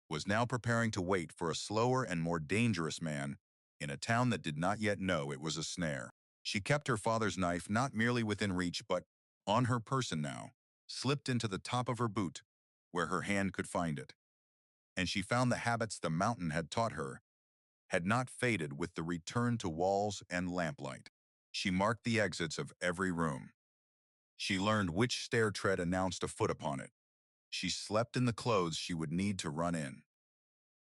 was now preparing to wait for a slower and more dangerous man in a town that did not yet know it was a snare. She kept her father's knife not merely within reach but on her person now, slipped into the top of her boot where her hand could find it. And she found the habits the mountain had taught her had not faded with the return to walls and lamplight. She marked the exits of every room. She learned which stair tread announced a foot upon it. She slept in the clothes she would need to run in.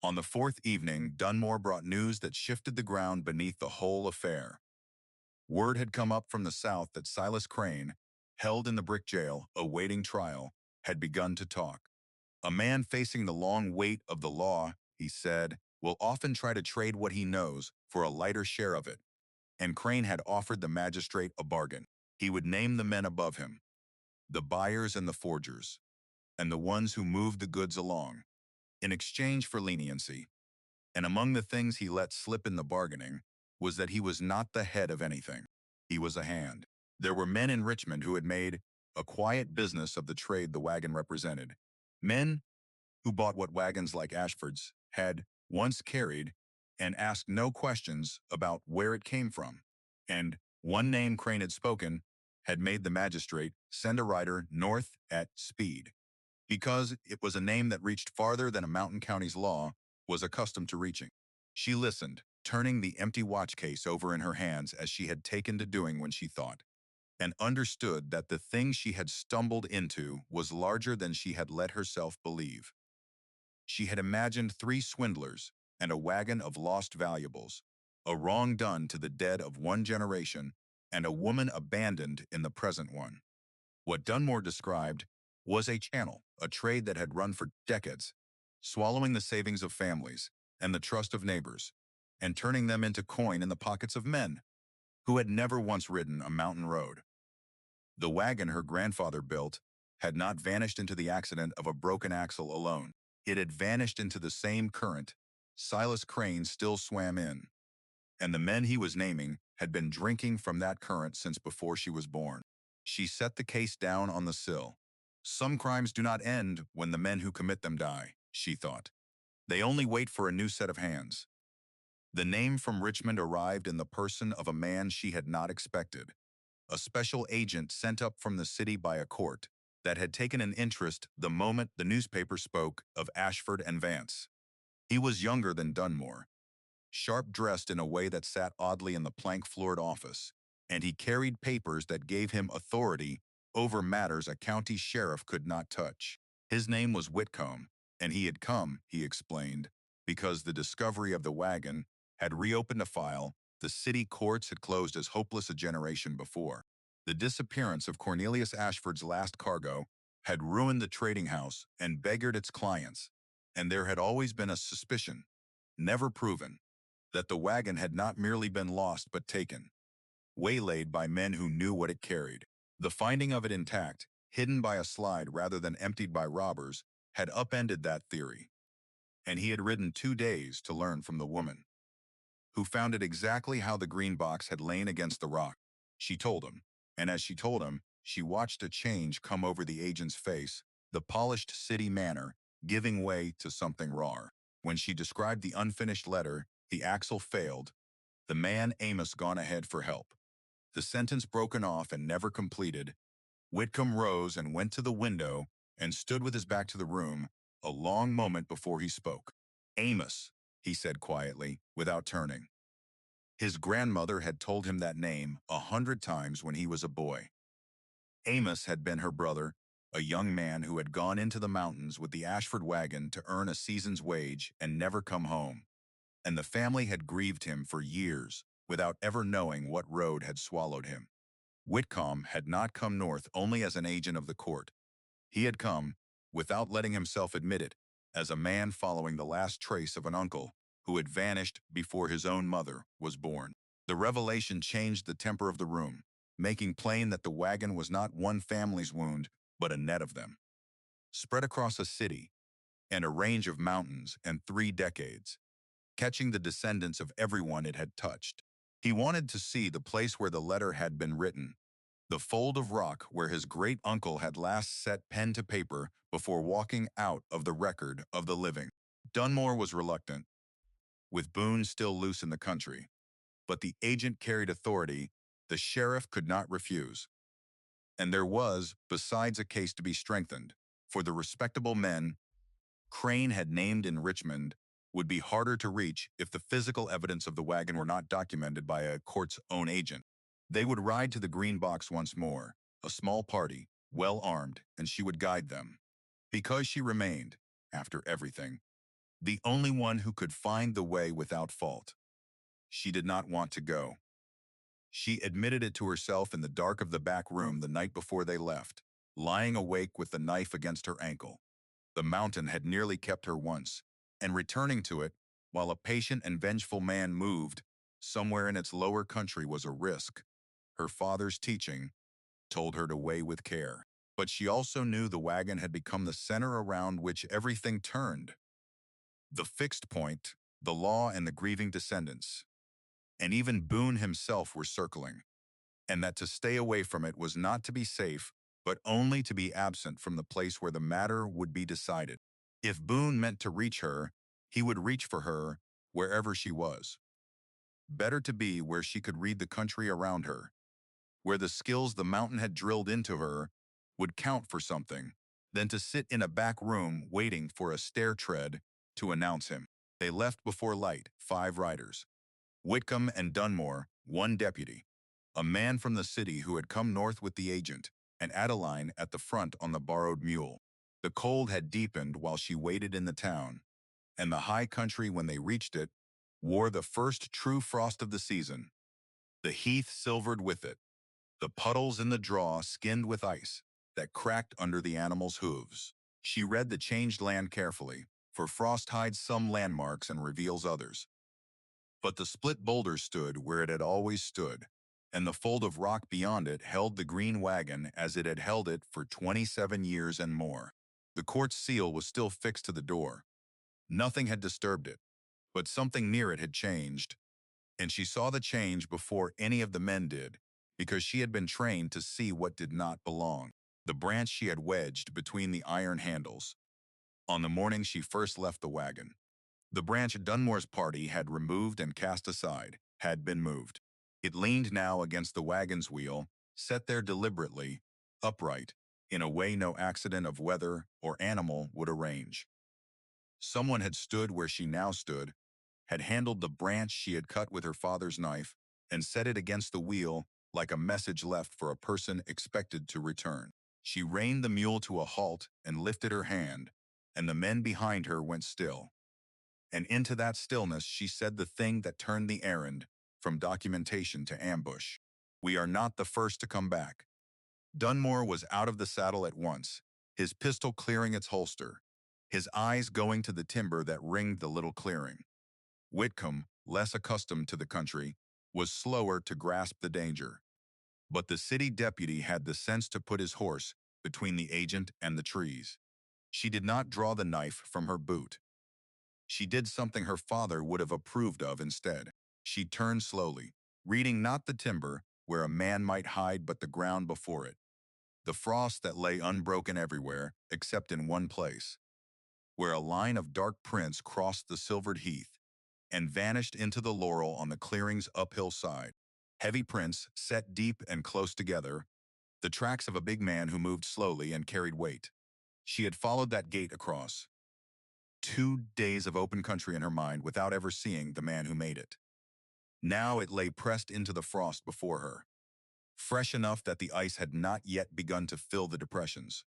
On the fourth evening, Dunmore brought news that shifted the ground beneath the whole affair. Word had come up from the south that Silas Crane, held in the brick jail, awaiting trial, had begun to talk. A man facing the long weight of the law, he said, will often try to trade what he knows for a lighter share of it. And Crane had offered the magistrate a bargain. He would name the men above him, the buyers and the forgers, and the ones who moved the goods along, in exchange for leniency. And among the things he let slip in the bargaining was that he was not the head of anything. He was a hand. There were men in Richmond who had made a quiet business of the trade the wagon represented. Men who bought what wagons like Ashford's had once carried and asked no questions about where it came from. And one name Crane had spoken had made the magistrate send a rider north at speed, because it was a name that reached farther than a mountain county's law was accustomed to reaching. She listened, turning the empty watch case over in her hands as she had taken to doing when she thought, and understood that the thing she had stumbled into was larger than she had let herself believe. She had imagined 3 swindlers and a wagon of lost valuables, a wrong done to the dead of one generation, and a woman abandoned in the present one. What Dunmore described was a channel, a trade that had run for decades, swallowing the savings of families and the trust of neighbors, and turning them into coin in the pockets of men who had never once ridden a mountain road. The wagon her grandfather built had not vanished into the accident of a broken axle alone. It had vanished into the same current Silas Crane still swam in, and the men he was naming had been drinking from that current since before she was born. She set the case down on the sill. Some crimes do not end when the men who commit them die, she thought. They only wait for a new set of hands. The name from Richmond arrived in the person of a man she had not expected, a special agent sent up from the city by a court that had taken an interest the moment the newspaper spoke of Ashford and Vance. He was younger than Dunmore, sharp-dressed in a way that sat oddly in the plank-floored office, and he carried papers that gave him authority over matters a county sheriff could not touch. His name was Whitcomb, and he had come, he explained, because the discovery of the wagon had reopened a file the city courts had closed as hopeless a generation before. The disappearance of Cornelius Ashford's last cargo had ruined the trading house and beggared its clients, and there had always been a suspicion, never proven, that the wagon had not merely been lost but taken, waylaid by men who knew what it carried. The finding of it intact, hidden by a slide rather than emptied by robbers, had upended that theory, and he had ridden 2 days to learn from the woman, who found it exactly how the green box had lain against the rock. She told him, and as she told him, she watched a change come over the agent's face, the polished city manner giving way to something raw. When she described the unfinished letter, the axle failed, the man Amos gone ahead for help. The sentence broken off and never completed, Whitcomb rose and went to the window and stood with his back to the room a long moment before he spoke. Amos, he said quietly, without turning. His grandmother had told him that name 100 times when he was a boy. Amos had been her brother, a young man who had gone into the mountains with the Ashford wagon to earn a season's wage and never come home, and the family had grieved him for years without ever knowing what road had swallowed him. Whitcomb had not come north only as an agent of the court. He had come, without letting himself admit it, as a man following the last trace of an uncle who had vanished before his own mother was born. The revelation changed the temper of the room, making plain that the wagon was not one family's wound, but a net of them, spread across a city and a range of mountains and 3 decades, catching the descendants of everyone it had touched. He wanted to see the place where the letter had been written, the fold of rock where his great-uncle had last set pen to paper before walking out of the record of the living. Dunmore was reluctant, with Boone still loose in the country, but the agent carried authority the sheriff could not refuse. And there was, besides, a case to be strengthened, for the respectable men Crane had named in Richmond would be harder to reach if the physical evidence of the wagon were not documented by a court's own agent. They would ride to the Green Box once more, a small party, well armed, and she would guide them. Because she remained, after everything, the only one who could find the way without fault. She did not want to go. She admitted it to herself in the dark of the back room the night before they left, lying awake with the knife against her ankle. The mountain had nearly kept her once, and returning to it, while a patient and vengeful man moved, somewhere in its lower country was a risk. Her father's teaching told her to weigh with care. But she also knew the wagon had become the center around which everything turned. The fixed point, the law and the grieving descendants, and even Boone himself were circling, and that to stay away from it was not to be safe, but only to be absent from the place where the matter would be decided. If Boone meant to reach her, he would reach for her wherever she was. Better to be where she could read the country around her, where the skills the mountain had drilled into her would count for something, than to sit in a back room waiting for a stair tread to announce him. They left before light, 5 riders. Whitcomb and Dunmore, 1 deputy, a man from the city who had come north with the agent, and Adeline at the front on the borrowed mule. The cold had deepened while she waited in the town, and the high country, when they reached it, wore the first true frost of the season. The heath silvered with it, the puddles in the draw skinned with ice that cracked under the animals' hooves. She read the changed land carefully, for frost hides some landmarks and reveals others. But the split boulder stood where it had always stood, and the fold of rock beyond it held the green wagon as it had held it for 27 years and more. The court's seal was still fixed to the door. Nothing had disturbed it, but something near it had changed, and she saw the change before any of the men did, because she had been trained to see what did not belong. The branch she had wedged between the iron handles, on the morning she first left the wagon. The branch Dunmore's party had removed and cast aside, had been moved. It leaned now against the wagon's wheel, set there deliberately, upright, in a way no accident of weather or animal would arrange. Someone had stood where she now stood, had handled the branch she had cut with her father's knife, and set it against the wheel like a message left for a person expected to return. She reined the mule to a halt and lifted her hand, and the men behind her went still. And into that stillness she said the thing that turned the errand from documentation to ambush. "We are not the first to come back." Dunmore was out of the saddle at once, his pistol clearing its holster, his eyes going to the timber that ringed the little clearing. Whitcomb, less accustomed to the country, was slower to grasp the danger. But the city deputy had the sense to put his horse between the agent and the trees. She did not draw the knife from her boot. She did something her father would have approved of instead. She turned slowly, reading not the timber where a man might hide but the ground before it, the frost that lay unbroken everywhere except in one place, where a line of dark prints crossed the silvered heath and vanished into the laurel on the clearing's uphill side. Heavy prints set deep and close together, the tracks of a big man who moved slowly and carried weight. She had followed that gait across 2 days of open country in her mind without ever seeing the man who made it. Now it lay pressed into the frost before her, fresh enough that the ice had not yet begun to fill the depressions.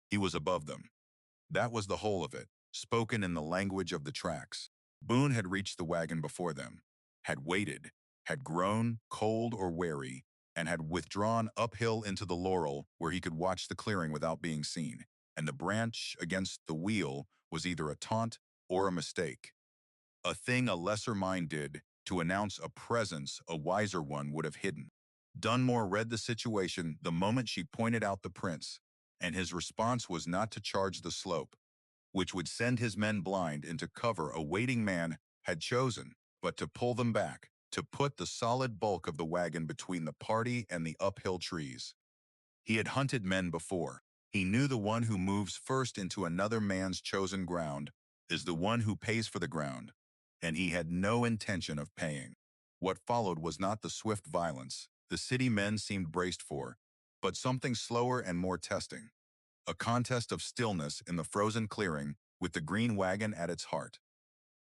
He was above them. That was the whole of it, spoken in the language of the tracks. Boone had reached the wagon before them, had waited, had grown cold or wary, and had withdrawn uphill into the laurel where he could watch the clearing without being seen, and the branch against the wheel was either a taunt or a mistake, a thing a lesser mind did to announce a presence a wiser one would have hidden. Dunmore read the situation the moment she pointed out the prince, and his response was not to charge the slope, which would send his men blind into cover a waiting man had chosen, but to pull them back, to put the solid bulk of the wagon between the party and the uphill trees. He had hunted men before. He knew the one who moves first into another man's chosen ground is the one who pays for the ground, and he had no intention of paying. What followed was not the swift violence the city men seemed braced for, but something slower and more testing. A contest of stillness in the frozen clearing with the green wagon at its heart.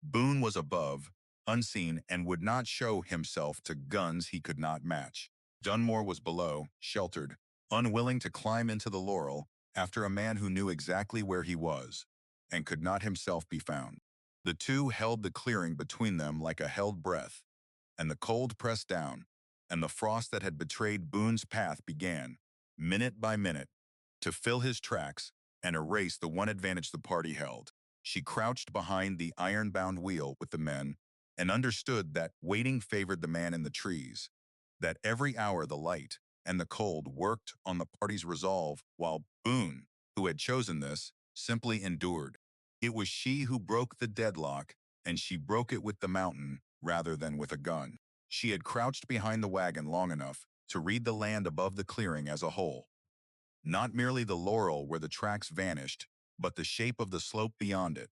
Boone was above, unseen, and would not show himself to guns he could not match. Dunmore was below, sheltered, unwilling to climb into the laurel after a man who knew exactly where he was, and could not himself be found. The two held the clearing between them like a held breath, and the cold pressed down, and the frost that had betrayed Boone's path began, minute by minute, to fill his tracks and erase the one advantage the party held. She crouched behind the iron-bound wheel with the men and understood that waiting favored the man in the trees, that every hour the light and the cold worked on the party's resolve while Boone, who had chosen this, simply endured. It was she who broke the deadlock, and she broke it with the mountain rather than with a gun. She had crouched behind the wagon long enough to read the land above the clearing as a whole. Not merely the laurel where the tracks vanished, but the shape of the slope beyond it.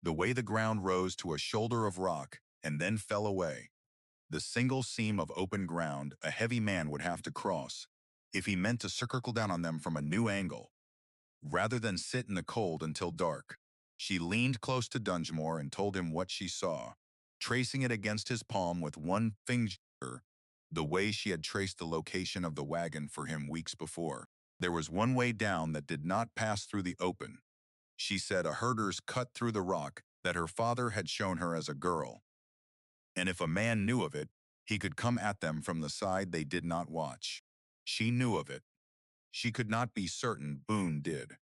The way the ground rose to a shoulder of rock and then fell away. The single seam of open ground a heavy man would have to cross if he meant to circle down on them from a new angle, rather than sit in the cold until dark. She leaned close to Dunmore and told him what she saw, tracing it against his palm with one finger, the way she had traced the location of the wagon for him weeks before. There was one way down that did not pass through the open. She said a herder's cut through the rock that her father had shown her as a girl. And if a man knew of it, he could come at them from the side they did not watch. She knew of it. She could not be certain Boone did.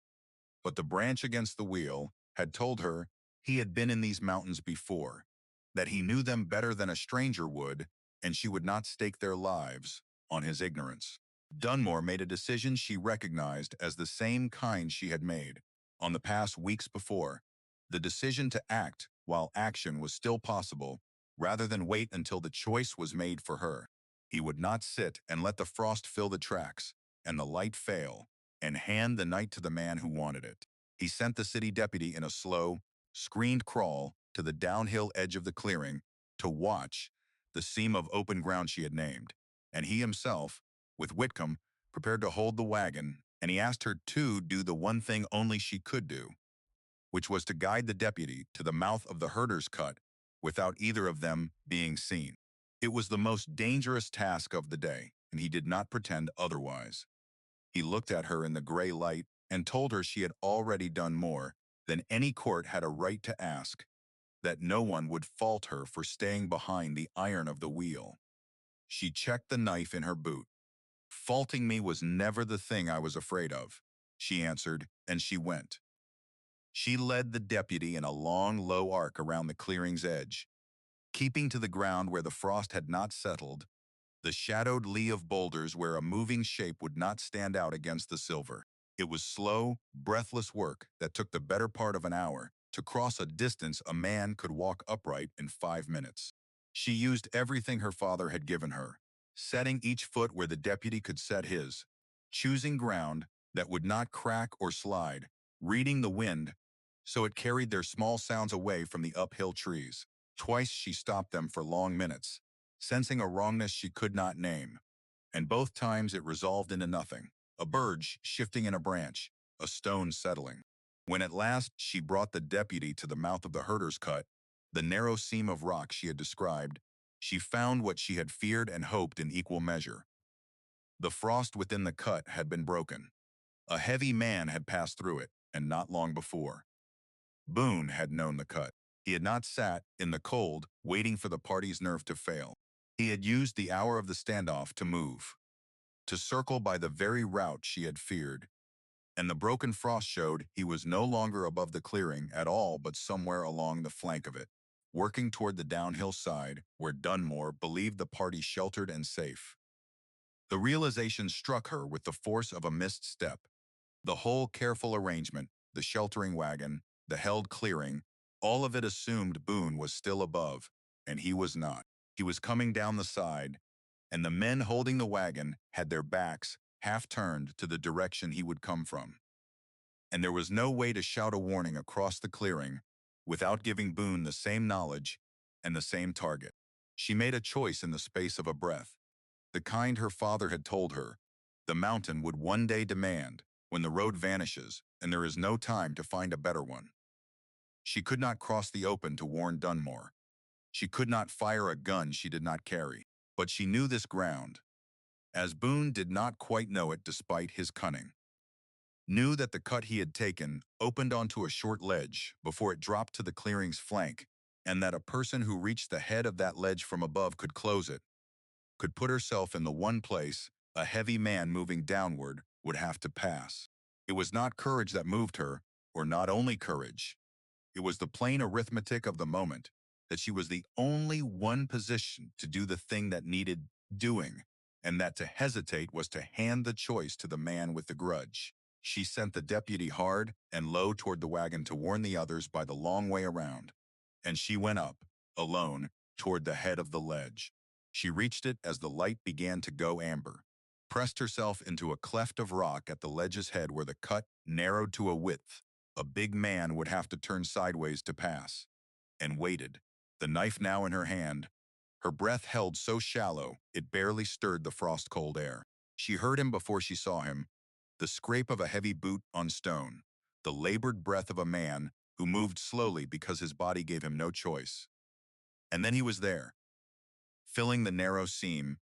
But the branch against the wheel had told her he had been in these mountains before, that he knew them better than a stranger would, and she would not stake their lives on his ignorance. Dunmore made a decision she recognized as the same kind she had made on the past weeks before, the decision to act while action was still possible, rather than wait until the choice was made for her. He would not sit and let the frost fill the tracks and the light fail, and hand the night to the man who wanted it. He sent the city deputy in a slow, screened crawl to the downhill edge of the clearing to watch the seam of open ground she had named, and he himself, with Whitcomb, prepared to hold the wagon, and he asked her to do the one thing only she could do, which was to guide the deputy to the mouth of the herder's cut without either of them being seen. It was the most dangerous task of the day, and he did not pretend otherwise. He looked at her in the gray light and told her she had already done more than any court had a right to ask, that no one would fault her for staying behind the iron of the wheel. She checked the knife in her boot. Faulting me was never the thing I was afraid of, she answered, and she went. She led the deputy in a long, low arc around the clearing's edge, keeping to the ground where the frost had not settled, the shadowed lee of boulders where a moving shape would not stand out against the silver. It was slow, breathless work that took the better part of an hour to cross a distance a man could walk upright in 5 minutes. She used everything her father had given her, setting each foot where the deputy could set his, choosing ground that would not crack or slide, reading the wind so it carried their small sounds away from the uphill trees. Twice she stopped them for long minutes, sensing a wrongness she could not name, and both times it resolved into nothing, a bird shifting in a branch, a stone settling. When at last she brought the deputy to the mouth of the herder's cut, the narrow seam of rock she had described, she found what she had feared and hoped in equal measure. The frost within the cut had been broken. A heavy man had passed through it, and not long before. Boone had known the cut. He had not sat in the cold, waiting for the party's nerve to fail. He had used the hour of the standoff to move, to circle by the very route she had feared, and the broken frost showed he was no longer above the clearing at all but somewhere along the flank of it, working toward the downhill side where Dunmore believed the party sheltered and safe. The realization struck her with the force of a missed step. The whole careful arrangement, the sheltering wagon, the held clearing, all of it assumed Boone was still above, and he was not. He was coming down the side, and the men holding the wagon had their backs half turned to the direction he would come from. And there was no way to shout a warning across the clearing without giving Boone the same knowledge and the same target. She made a choice in the space of a breath, the kind her father had told her. The mountain would one day demand, when the road vanishes and there is no time to find a better one. She could not cross the open to warn Dunmore. She could not fire a gun she did not carry. But she knew this ground, as Boone did not quite know it despite his cunning. Knew that the cut he had taken opened onto a short ledge before it dropped to the clearing's flank, and that a person who reached the head of that ledge from above could close it, could put herself in the one place a heavy man moving downward would have to pass. It was not courage that moved her, or not only courage. It was the plain arithmetic of the moment, that she was the only one positioned to do the thing that needed doing, and that to hesitate was to hand the choice to the man with the grudge. She sent the deputy hard and low toward the wagon to warn the others by the long way around, and she went up, alone, toward the head of the ledge. She reached it as the light began to go amber, pressed herself into a cleft of rock at the ledge's head where the cut narrowed to a width a big man would have to turn sideways to pass, and waited, the knife now in her hand, her breath held so shallow it barely stirred the frost-cold air. She heard him before she saw him, the scrape of a heavy boot on stone, the labored breath of a man who moved slowly because his body gave him no choice. And then he was there, filling the narrow seam,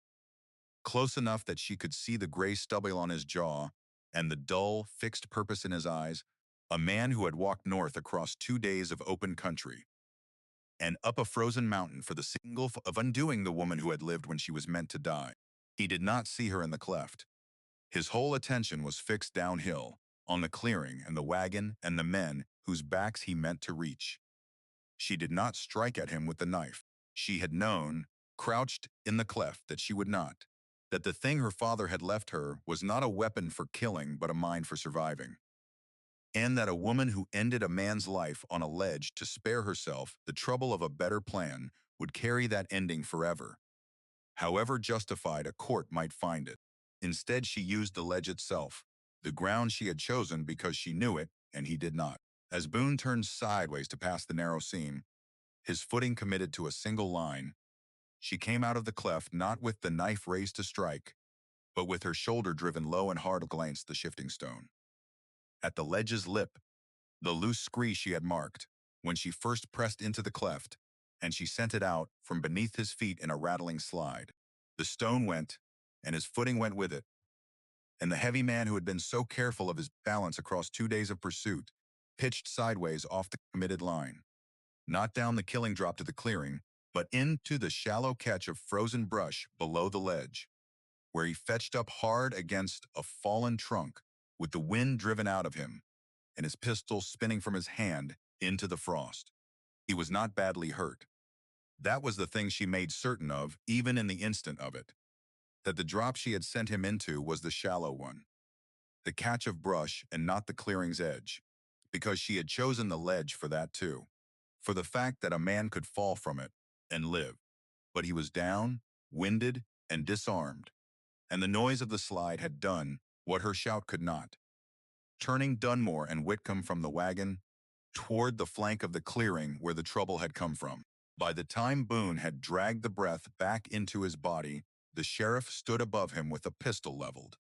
close enough that she could see the gray stubble on his jaw and the dull, fixed purpose in his eyes, a man who had walked north across 2 days of open country and up a frozen mountain for the single of undoing the woman who had lived when she was meant to die. He did not see her in the cleft. His whole attention was fixed downhill, on the clearing and the wagon and the men whose backs he meant to reach. She did not strike at him with the knife. She had known, crouched in the cleft, that she would not, that the thing her father had left her was not a weapon for killing but a mine for surviving, and that a woman who ended a man's life on a ledge to spare herself the trouble of a better plan would carry that ending forever, however justified a court might find it. Instead, she used the ledge itself, the ground she had chosen because she knew it and he did not. As Boone turned sideways to pass the narrow seam, his footing committed to a single line, she came out of the cleft not with the knife raised to strike, but with her shoulder driven low and hard against the shifting stone. At the ledge's lip, the loose scree she had marked, when she first pressed into the cleft, and she sent it out from beneath his feet in a rattling slide. The stone went, and his footing went with it, and the heavy man who had been so careful of his balance across 2 days of pursuit pitched sideways off the committed line, not down the killing drop to the clearing, but into the shallow catch of frozen brush below the ledge, where he fetched up hard against a fallen trunk with the wind driven out of him and his pistol spinning from his hand into the frost. He was not badly hurt. That was the thing she made certain of, even in the instant of it, that the drop she had sent him into was the shallow one, the catch of brush and not the clearing's edge, because she had chosen the ledge for that too, for the fact that a man could fall from it and live. But he was down, winded, and disarmed, and the noise of the slide had done what her shout could not, turning Dunmore and Whitcomb from the wagon toward the flank of the clearing where the trouble had come from. By the time Boone had dragged the breath back into his body, the sheriff stood above him with a pistol leveled,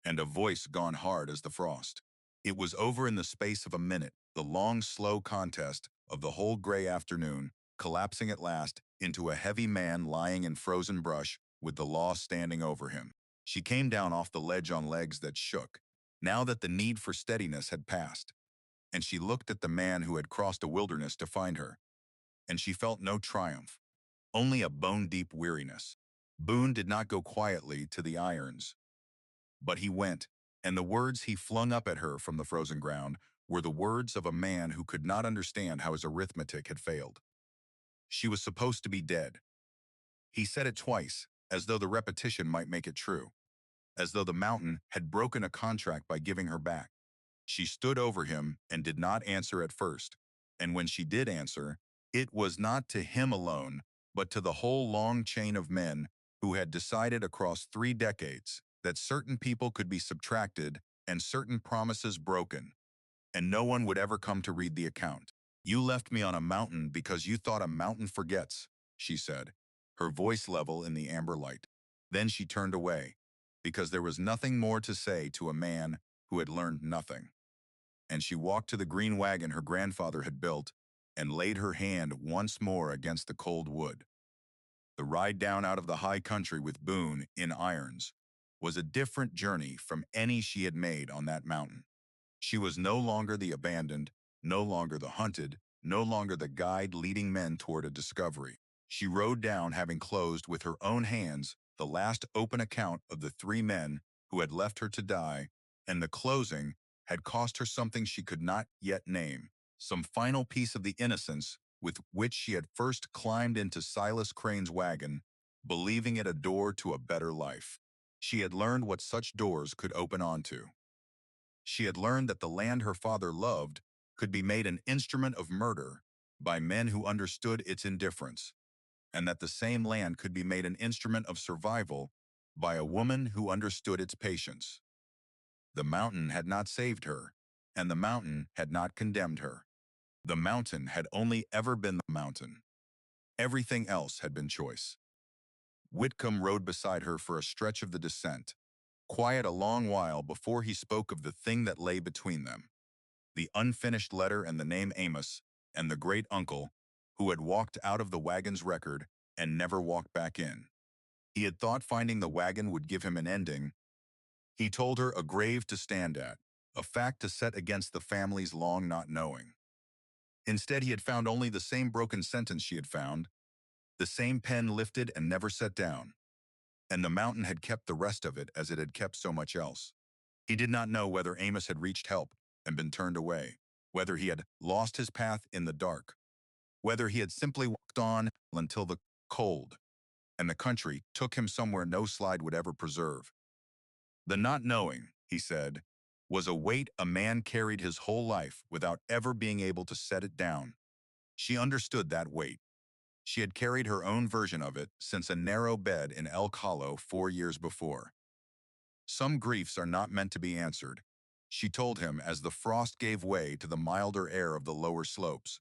and a voice gone hard as the frost. It was over in the space of a minute, the long, slow contest of the whole gray afternoon, collapsing at last into a heavy man lying in frozen brush with the law standing over him. She came down off the ledge on legs that shook, now that the need for steadiness had passed, and she looked at the man who had crossed a wilderness to find her, and she felt no triumph, only a bone-deep weariness. Boone did not go quietly to the irons, but he went, and the words he flung up at her from the frozen ground were the words of a man who could not understand how his arithmetic had failed. She was supposed to be dead. He said it twice, as though the repetition might make it true, as though the mountain had broken a contract by giving her back. She stood over him and did not answer at first, and when she did answer, it was not to him alone, but to the whole long chain of men who had decided across 3 decades that certain people could be subtracted and certain promises broken, and no one would ever come to read the account. "You left me on a mountain because you thought a mountain forgets," she said, her voice level in the amber light. Then she turned away, because there was nothing more to say to a man who had learned nothing. And she walked to the green wagon her grandfather had built and laid her hand once more against the cold wood. The ride down out of the high country with Boone in irons was a different journey from any she had made on that mountain. She was no longer the abandoned, no longer the hunted, no longer the guide leading men toward a discovery. She rode down having closed with her own hands the last open account of the 3 men who had left her to die, and the closing had cost her something she could not yet name, some final piece of the innocence with which she had first climbed into Silas Crane's wagon, believing it a door to a better life. She had learned what such doors could open onto. She had learned that the land her father loved could be made an instrument of murder by men who understood its indifference, and that the same land could be made an instrument of survival by a woman who understood its patience. The mountain had not saved her, and the mountain had not condemned her. The mountain had only ever been the mountain. Everything else had been choice. Whitcomb rode beside her for a stretch of the descent, quiet a long while before he spoke of the thing that lay between them, the unfinished letter and the name Amos, and the great uncle who had walked out of the wagon's record and never walked back in. He had thought finding the wagon would give him an ending. He told her a grave to stand at, a fact to set against the family's long not knowing. Instead, he had found only the same broken sentence she had found, the same pen lifted and never set down, and the mountain had kept the rest of it as it had kept so much else. He did not know whether Amos had reached help and been turned away, whether he had lost his path in the dark, whether he had simply walked on until the cold and the country took him somewhere no slide would ever preserve. The not knowing, he said, was a weight a man carried his whole life without ever being able to set it down. She understood that weight. She had carried her own version of it since a narrow bed in Elk Hollow 4 years before. Some griefs are not meant to be answered, she told him as the frost gave way to the milder air of the lower slopes.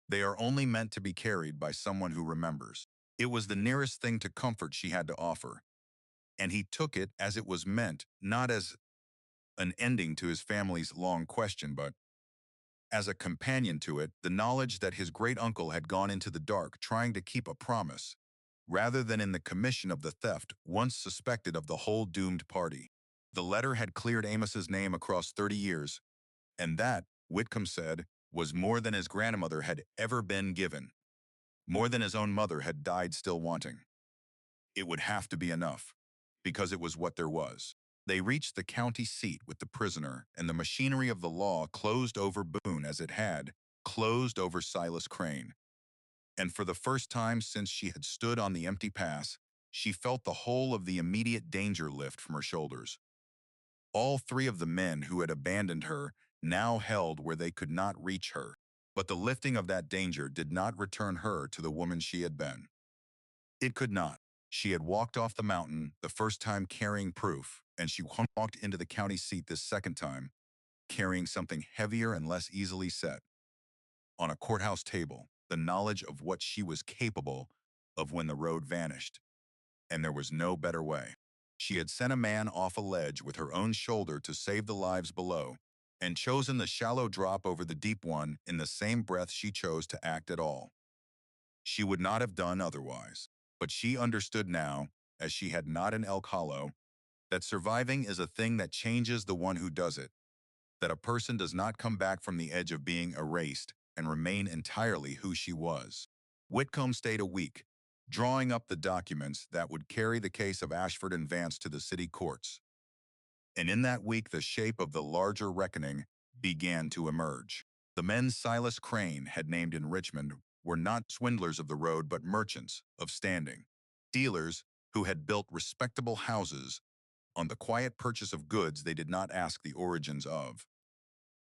They are only meant to be carried by someone who remembers. It was the nearest thing to comfort she had to offer, and he took it as it was meant, not as an ending to his family's long question, but as a companion to it, the knowledge that his great-uncle had gone into the dark trying to keep a promise, rather than in the commission of the theft once suspected of the whole doomed party. The letter had cleared Amos's name across 30 years, and that, Whitcomb said, was more than his grandmother had ever been given, more than his own mother had died still wanting. It would have to be enough, because it was what there was. They reached the county seat with the prisoner, and the machinery of the law closed over Boone as it had closed over Silas Crane. And for the first time since she had stood on the empty pass, she felt the whole of the immediate danger lift from her shoulders. All 3 of the men who had abandoned her now held where they could not reach her, but the lifting of that danger did not return her to the woman she had been. It could not. She had walked off the mountain the first time carrying proof, and she walked into the county seat this second time, carrying something heavier and less easily set. On a courthouse table, the knowledge of what she was capable of when the road vanished. And there was no better way. She had sent a man off a ledge with her own shoulder to save the lives below, and chosen the shallow drop over the deep one in the same breath she chose to act at all. She would not have done otherwise. But she understood now, as she had not in Elk Hollow, that surviving is a thing that changes the one who does it, that a person does not come back from the edge of being erased and remain entirely who she was. Whitcomb stayed a week, drawing up the documents that would carry the case of Ashford and Vance to the city courts. And in that week, the shape of the larger reckoning began to emerge. The men Silas Crane had named in Richmond were not swindlers of the road but merchants of standing, dealers who had built respectable houses on the quiet purchase of goods they did not ask the origins of.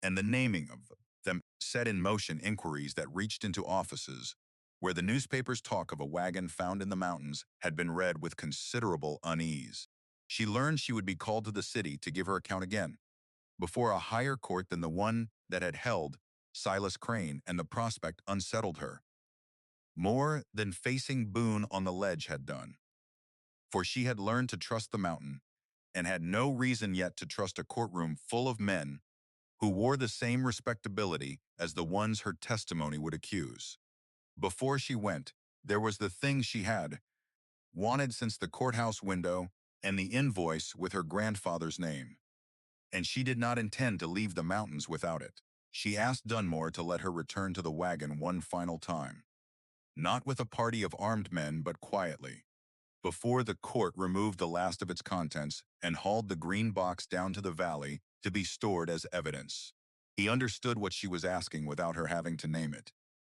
And the naming of them set in motion inquiries that reached into offices where the newspaper's talk of a wagon found in the mountains had been read with considerable unease. She learned she would be called to the city to give her account again, before a higher court than the one that had held Silas Crane, and the prospect unsettled her, more than facing Boone on the ledge had done. For she had learned to trust the mountain, and had no reason yet to trust a courtroom full of men who wore the same respectability as the ones her testimony would accuse. Before she went, there was the thing she had wanted since the courthouse window and the invoice with her grandfather's name. And she did not intend to leave the mountains without it. She asked Dunmore to let her return to the wagon one final time, not with a party of armed men but quietly, before the court removed the last of its contents and hauled the green box down to the valley to be stored as evidence. He understood what she was asking without her having to name it,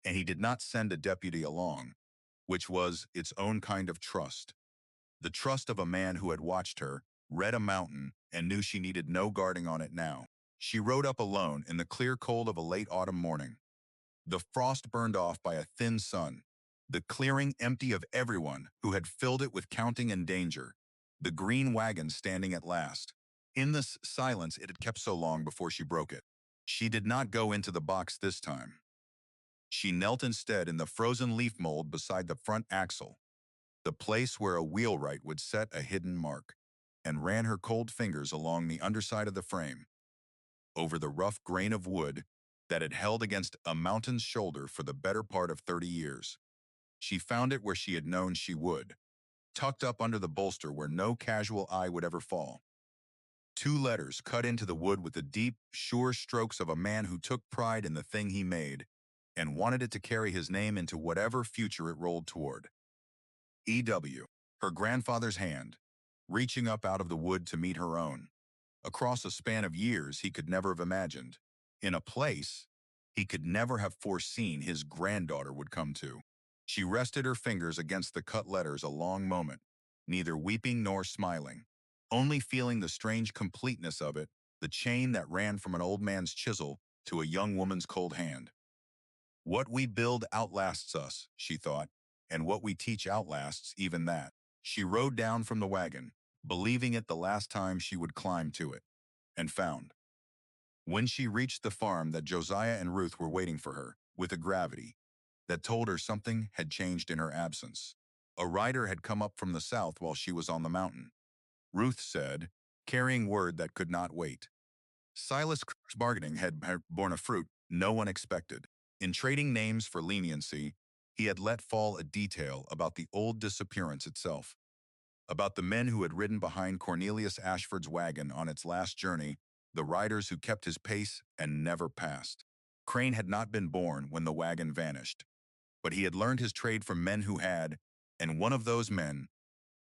and he did not send a deputy along, which was its own kind of trust. The trust of a man who had watched her, read a mountain, and knew she needed no guarding on it now. She rode up alone in the clear cold of a late autumn morning, the frost burned off by a thin sun, the clearing empty of everyone who had filled it with counting and danger, the green wagon standing at last. In this silence it had kept so long before she broke it. She did not go into the box this time. She knelt instead in the frozen leaf mold beside the front axle, the place where a wheelwright would set a hidden mark, and ran her cold fingers along the underside of the frame, over the rough grain of wood that had held against a mountain's shoulder for the better part of 30 years. She found it where she had known she would, tucked up under the bolster where no casual eye would ever fall. 2 letters cut into the wood with the deep, sure strokes of a man who took pride in the thing he made and wanted it to carry his name into whatever future it rolled toward. E.W., her grandfather's hand, reaching up out of the wood to meet her own, across a span of years he could never have imagined, in a place he could never have foreseen his granddaughter would come to. She rested her fingers against the cut letters a long moment, neither weeping nor smiling, only feeling the strange completeness of it, the chain that ran from an old man's chisel to a young woman's cold hand. What we build outlasts us, she thought, and what we teach outlasts even that. She rode down from the wagon, believing it the last time she would climb to it, and found, when she reached the farm, that Josiah and Ruth were waiting for her, with a gravity that told her something had changed in her absence. A rider had come up from the south while she was on the mountain, Ruth said, carrying word that could not wait. Silas Crook's bargaining had borne a fruit no one expected. In trading names for leniency, he had let fall a detail about the old disappearance itself, about the men who had ridden behind Cornelius Ashford's wagon on its last journey, the riders who kept his pace and never passed. Crane had not been born when the wagon vanished, but he had learned his trade from men who had, and one of those men,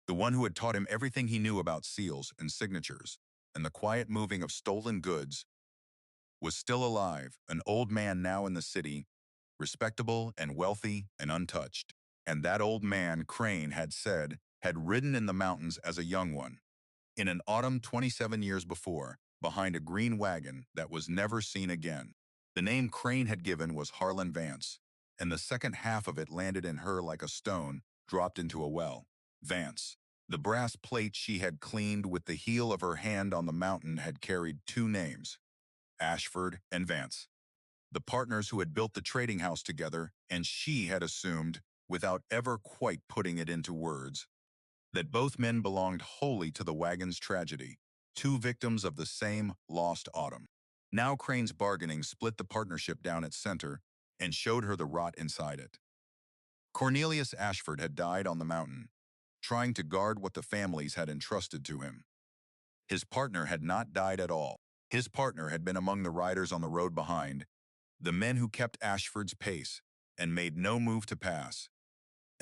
the one who had taught him everything he knew about seals and signatures and the quiet moving of stolen goods, was still alive, an old man now in the city, respectable and wealthy and untouched. And that old man, Crane had said, had ridden in the mountains as a young one, in an autumn 27 years before, behind a green wagon that was never seen again. The name Crane had given was Harlan Vance, and the second half of it landed in her like a stone dropped into a well. Vance. The brass plate she had cleaned with the heel of her hand on the mountain had carried 2 names, Ashford and Vance, the partners who had built the trading house together, and she had assumed, without ever quite putting it into words, that both men belonged wholly to the wagon's tragedy, 2 victims of the same lost autumn. Now Crane's bargaining split the partnership down its center and showed her the rot inside it. Cornelius Ashford had died on the mountain, trying to guard what the families had entrusted to him. His partner had not died at all. His partner had been among the riders on the road behind, the men who kept Ashford's pace and made no move to pass,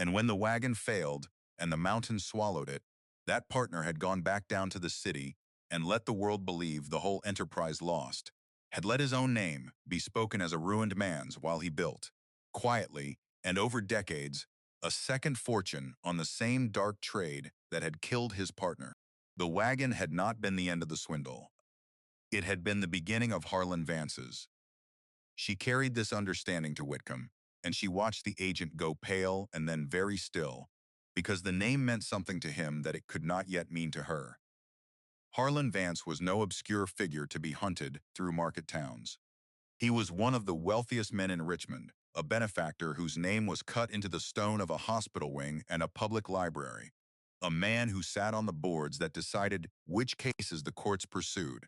And when the wagon failed and the mountain swallowed it, that partner had gone back down to the city and let the world believe the whole enterprise lost, had let his own name be spoken as a ruined man's while he built, quietly and over decades, a second fortune on the same dark trade that had killed his partner. The wagon had not been the end of the swindle. It had been the beginning of Harlan Vance's. She carried this understanding to Whitcomb, and she watched the agent go pale and then very still, because the name meant something to him that it could not yet mean to her. Harlan Vance was no obscure figure to be hunted through market towns. He was one of the wealthiest men in Richmond, a benefactor whose name was cut into the stone of a hospital wing and a public library, a man who sat on the boards that decided which cases the courts pursued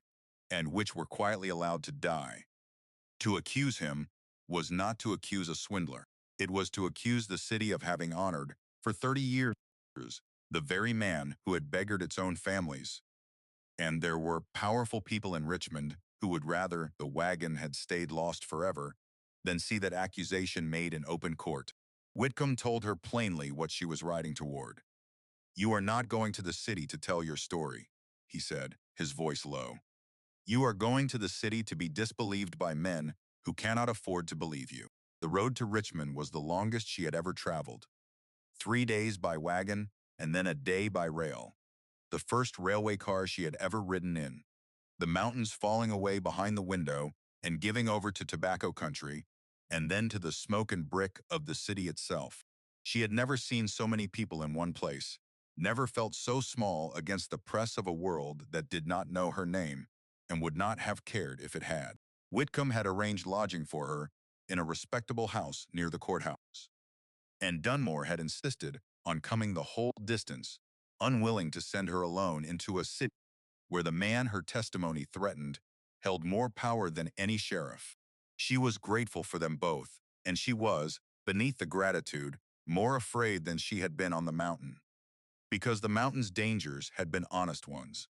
and which were quietly allowed to die. To accuse him was not to accuse a swindler. It was to accuse the city of having honored, for 30 years, the very man who had beggared its own families. And there were powerful people in Richmond who would rather the wagon had stayed lost forever than see that accusation made in open court. Whitcomb told her plainly what she was riding toward. "You are not going to the city to tell your story," he said, his voice low. "You are going to the city to be disbelieved by men who cannot afford to believe you." The road to Richmond was the longest she had ever traveled. 3 days by wagon and then a day by rail. The first railway car she had ever ridden in. The mountains falling away behind the window and giving over to tobacco country, and then to the smoke and brick of the city itself. She had never seen so many people in one place, never felt so small against the press of a world that did not know her name and would not have cared if it had. Whitcomb had arranged lodging for her in a respectable house near the courthouse, and Dunmore had insisted on coming the whole distance, unwilling to send her alone into a city where the man her testimony threatened held more power than any sheriff. She was grateful for them both, and she was, beneath the gratitude, more afraid than she had been on the mountain. Because the mountain's dangers had been honest ones,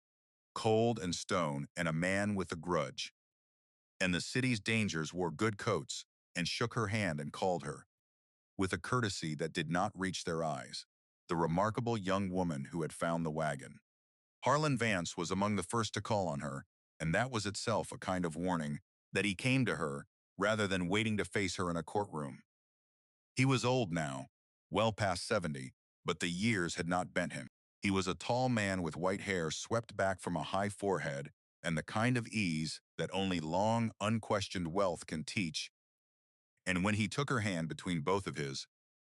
cold and stone and a man with a grudge. And the city's dangers wore good coats and shook her hand and called her, with a courtesy that did not reach their eyes, the remarkable young woman who had found the wagon. Harlan Vance was among the first to call on her, and that was itself a kind of warning that he came to her rather than waiting to face her in a courtroom. He was old now, well past 70, but the years had not bent him. He was a tall man with white hair swept back from a high forehead and the kind of ease that only long, unquestioned wealth can teach. And when he took her hand between both of his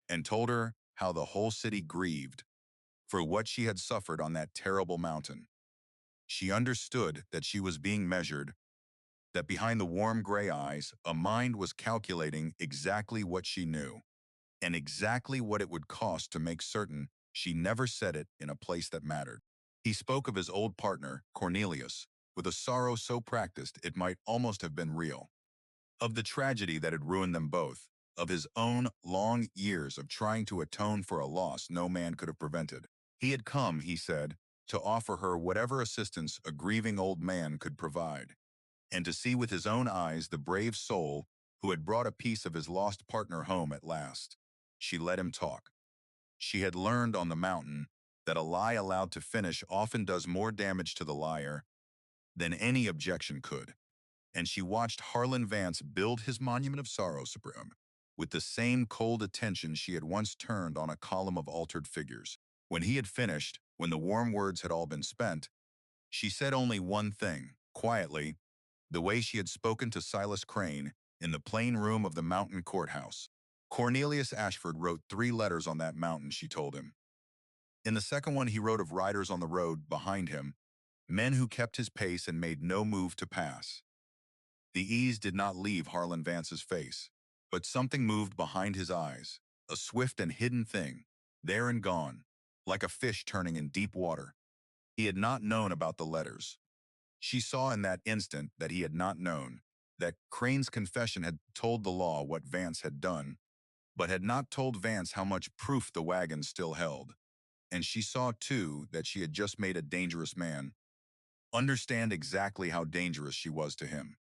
and told her how the whole city grieved for what she had suffered on that terrible mountain, she understood that she was being measured, that behind the warm gray eyes, a mind was calculating exactly what she knew, and exactly what it would cost to make certain she never said it in a place that mattered. He spoke of his old partner, Cornelius, with a sorrow so practiced it might almost have been real, of the tragedy that had ruined them both, of his own long years of trying to atone for a loss no man could have prevented. He had come, he said, to offer her whatever assistance a grieving old man could provide, and to see with his own eyes the brave soul who had brought a piece of his lost partner home at last. She let him talk. She had learned on the mountain that a lie allowed to finish often does more damage to the liar than any objection could, and she watched Harlan Vance build his monument of sorrow supreme with the same cold attention she had once turned on a column of altered figures. When he had finished, when the warm words had all been spent, she said only one thing, quietly, the way she had spoken to Silas Crane in the plain room of the mountain courthouse. Cornelius Ashford wrote 3 letters on that mountain, she told him. In the second one he wrote of riders on the road behind him, men who kept his pace and made no move to pass. The ease did not leave Harlan Vance's face, but something moved behind his eyes, a swift and hidden thing, there and gone, like a fish turning in deep water. He had not known about the letters. She saw in that instant that he had not known, that Crane's confession had told the law what Vance had done, but had not told Vance how much proof the wagon still held. And she saw, too, that she had just made a dangerous man understand exactly how dangerous she was to him.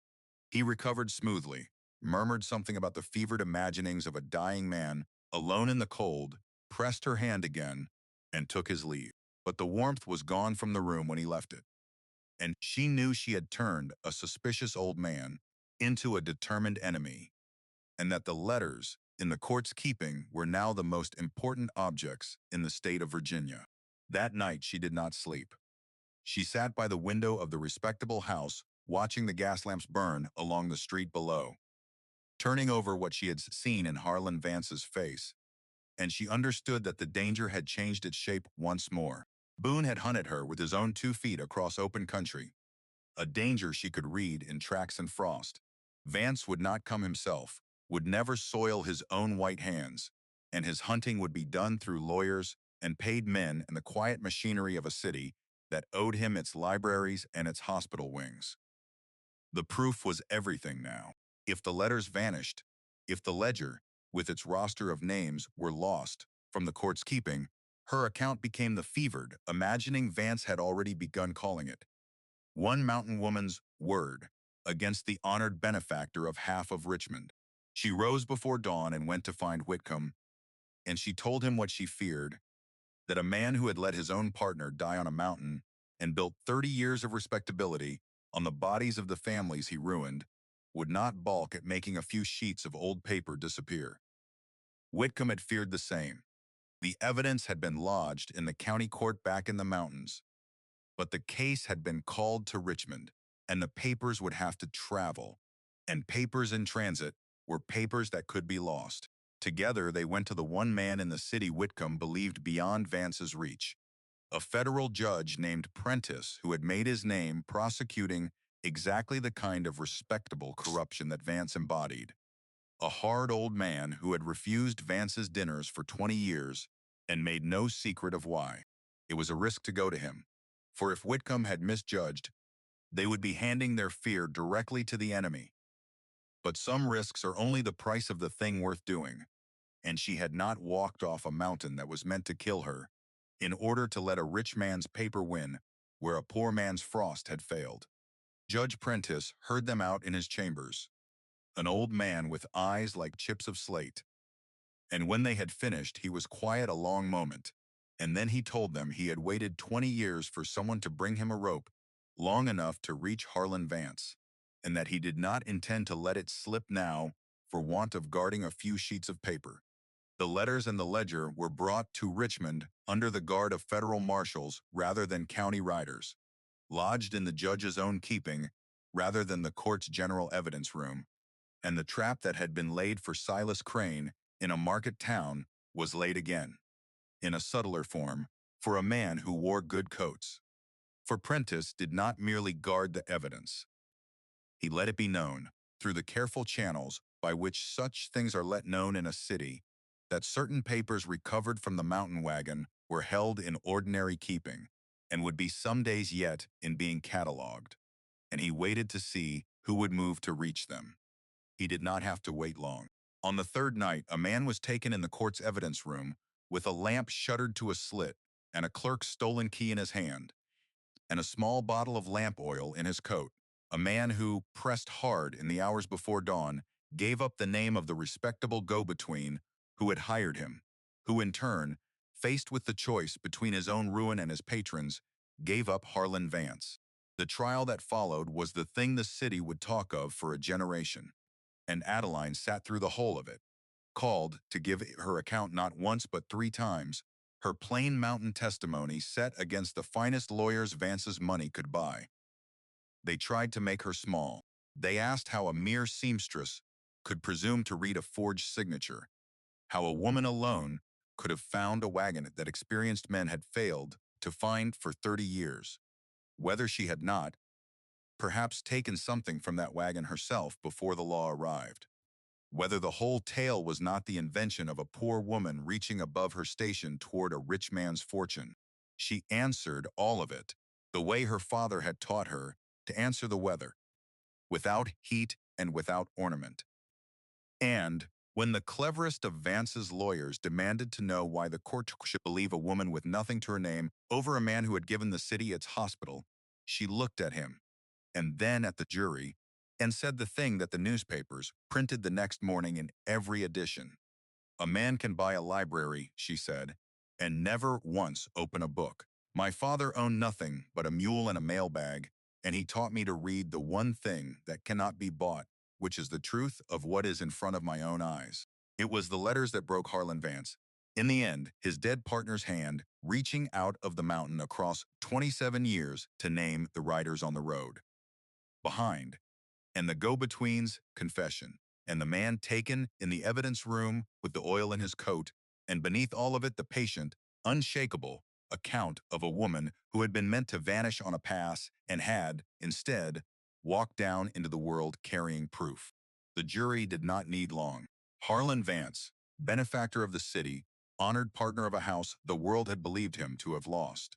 He recovered smoothly, murmured something about the fevered imaginings of a dying man, alone in the cold, pressed her hand again and took his leave. But the warmth was gone from the room when he left it, and she knew she had turned a suspicious old man into a determined enemy, and that the letters in the court's keeping were now the most important objects in the state of Virginia. That night she did not sleep. She sat by the window of the respectable house, watching the gas lamps burn along the street below, turning over what she had seen in Harlan Vance's face, and she understood that the danger had changed its shape once more. Boone had hunted her with his own 2 feet across open country, a danger she could read in tracks and frost. Vance would not come himself, would never soil his own white hands, and his hunting would be done through lawyers and paid men and the quiet machinery of a city that owed him its libraries and its hospital wings. The proof was everything now. If the letters vanished, if the ledger, with its roster of names, were lost from the court's keeping, her account became the fevered, imagining Vance had already begun calling it one mountain woman's word against the honored benefactor of half of Richmond. She rose before dawn and went to find Whitcomb, and she told him what she feared, that a man who had let his own partner die on a mountain and built 30 years of respectability on the bodies of the families he ruined would not balk at making a few sheets of old paper disappear. Whitcomb had feared the same. The evidence had been lodged in the county court back in the mountains, but the case had been called to Richmond, and the papers would have to travel, and papers in transit were papers that could be lost. Together, they went to the one man in the city Whitcomb believed beyond Vance's reach, a federal judge named Prentice who had made his name prosecuting exactly the kind of respectable corruption that Vance embodied. A hard old man who had refused Vance's dinners for 20 years and made no secret of why. It was a risk to go to him, for if Whitcomb had misjudged, they would be handing their fear directly to the enemy. But some risks are only the price of the thing worth doing, and she had not walked off a mountain that was meant to kill her in order to let a rich man's paper win where a poor man's frost had failed. Judge Prentice heard them out in his chambers, an old man with eyes like chips of slate. And when they had finished, he was quiet a long moment, and then he told them he had waited 20 years for someone to bring him a rope long enough to reach Harlan Vance, and that he did not intend to let it slip now for want of guarding a few sheets of paper. The letters and the ledger were brought to Richmond under the guard of federal marshals rather than county riders, lodged in the judge's own keeping rather than the court's general evidence room, and the trap that had been laid for Silas Crane in a market town was laid again, in a subtler form, for a man who wore good coats. For Prentice did not merely guard the evidence. He let it be known, through the careful channels by which such things are let known in a city, that certain papers recovered from the mountain wagon were held in ordinary keeping, and would be some days yet in being catalogued, and he waited to see who would move to reach them. He did not have to wait long. On the third night, a man was taken in the court's evidence room with a lamp shuttered to a slit and a clerk's stolen key in his hand, and a small bottle of lamp oil in his coat. A man who, pressed hard in the hours before dawn, gave up the name of the respectable go-between who had hired him, who in turn, faced with the choice between his own ruin and his patron's, gave up Harlan Vance. The trial that followed was the thing the city would talk of for a generation, and Adeline sat through the whole of it, called to give her account not once but 3 times, her plain mountain testimony set against the finest lawyers Vance's money could buy. They tried to make her small. They asked how a mere seamstress could presume to read a forged signature, how a woman alone could have found a wagon that experienced men had failed to find for 30 years, whether she had not, perhaps, taken something from that wagon herself before the law arrived, whether the whole tale was not the invention of a poor woman reaching above her station toward a rich man's fortune. She answered all of it, the way her father had taught her to answer the weather, without heat and without ornament. And when the cleverest of Vance's lawyers demanded to know why the court should believe a woman with nothing to her name over a man who had given the city its hospital, she looked at him, and then at the jury, and said the thing that the newspapers printed the next morning in every edition. A man can buy a library, she said, and never once open a book. My father owned nothing but a mule and a mailbag, and he taught me to read the one thing that cannot be bought, which is the truth of what is in front of my own eyes. It was the letters that broke Harlan Vance. In the end, his dead partner's hand reaching out of the mountain across 27 years to name the riders on the road. Behind, and the go-between's confession, and the man taken in the evidence room with the oil in his coat, and beneath all of it the patient, unshakable account of a woman who had been meant to vanish on a pass and had, instead, walked down into the world carrying proof. The jury did not need long. Harlan Vance, benefactor of the city, honored partner of a house the world had believed him to have lost,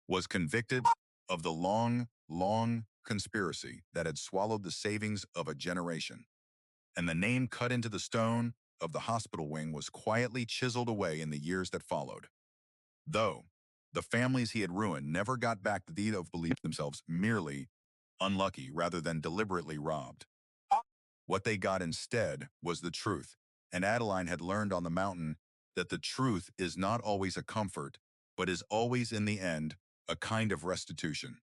was convicted of the long conspiracy that had swallowed the savings of a generation, and the name cut into the stone of the hospital wing was quietly chiseled away in the years that followed. Though the families he had ruined never got back the deed of belief themselves merely unlucky rather than deliberately robbed. What they got instead was the truth, and Adeline had learned on the mountain that the truth is not always a comfort, but is always in the end a kind of restitution.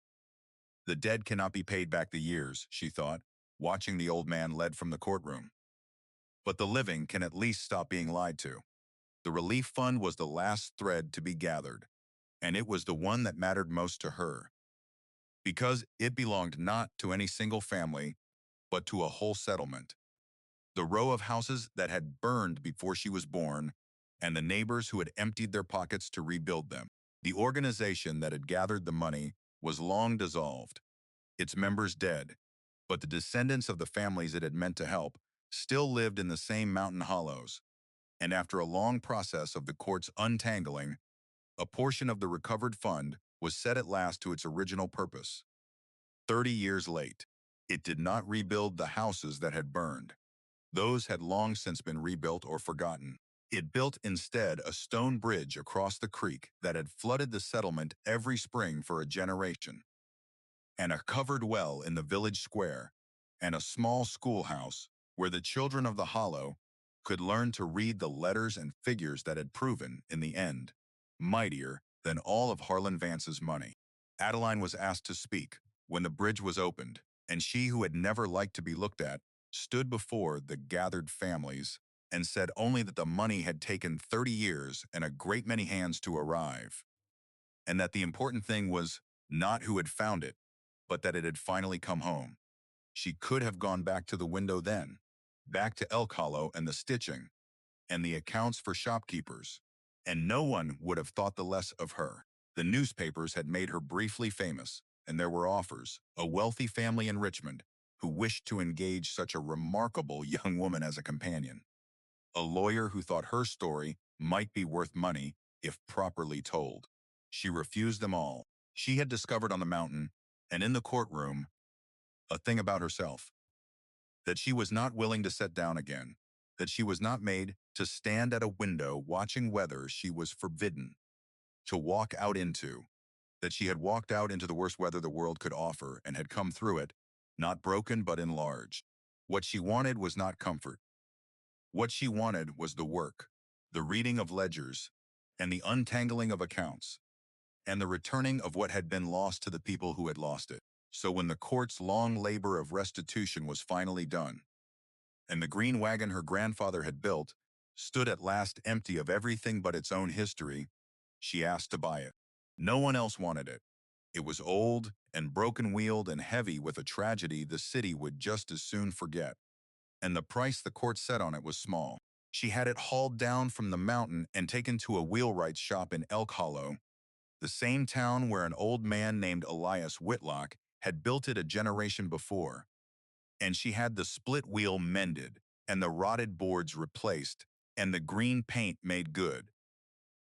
The dead cannot be paid back the years, she thought, watching the old man led from the courtroom. But the living can at least stop being lied to. The relief fund was the last thread to be gathered, and it was the one that mattered most to her, because it belonged not to any single family, but to a whole settlement. The row of houses that had burned before she was born, and the neighbors who had emptied their pockets to rebuild them. The organization that had gathered the money was long dissolved, its members dead, but the descendants of the families it had meant to help still lived in the same mountain hollows, and after a long process of the court's untangling, a portion of the recovered fund was set at last to its original purpose. 30 years late, it did not rebuild the houses that had burned. Those had long since been rebuilt or forgotten. It built instead a stone bridge across the creek that had flooded the settlement every spring for a generation, and a covered well in the village square, and a small schoolhouse where the children of the hollow could learn to read the letters and figures that had proven, in the end, mightier than all of Harlan Vance's money. Adeline was asked to speak when the bridge was opened, and she, who had never liked to be looked at, stood before the gathered families and said only that the money had taken 30 years and a great many hands to arrive, and that the important thing was not who had found it, but that it had finally come home. She could have gone back to the window then, back to Elk Hollow and the stitching, and the accounts for shopkeepers, and no one would have thought the less of her. The newspapers had made her briefly famous, and there were offers, a wealthy family in Richmond, who wished to engage such a remarkable young woman as a companion. A lawyer who thought her story might be worth money if properly told. She refused them all. She had discovered on the mountain, and in the courtroom, a thing about herself, that she was not willing to set down again, that she was not made to stand at a window watching weather she was forbidden to walk out into, that she had walked out into the worst weather the world could offer and had come through it, not broken but enlarged. What she wanted was not comfort. What she wanted was the work, the reading of ledgers, and the untangling of accounts, and the returning of what had been lost to the people who had lost it. So when the court's long labor of restitution was finally done, and the green wagon her grandfather had built stood at last empty of everything but its own history, she asked to buy it. No one else wanted it. It was old and broken-wheeled and heavy with a tragedy the city would just as soon forget, and the price the court set on it was small. She had it hauled down from the mountain and taken to a wheelwright's shop in Elk Hollow, the same town where an old man named Elias Whitlock had built it a generation before, and she had the split wheel mended and the rotted boards replaced and the green paint made good,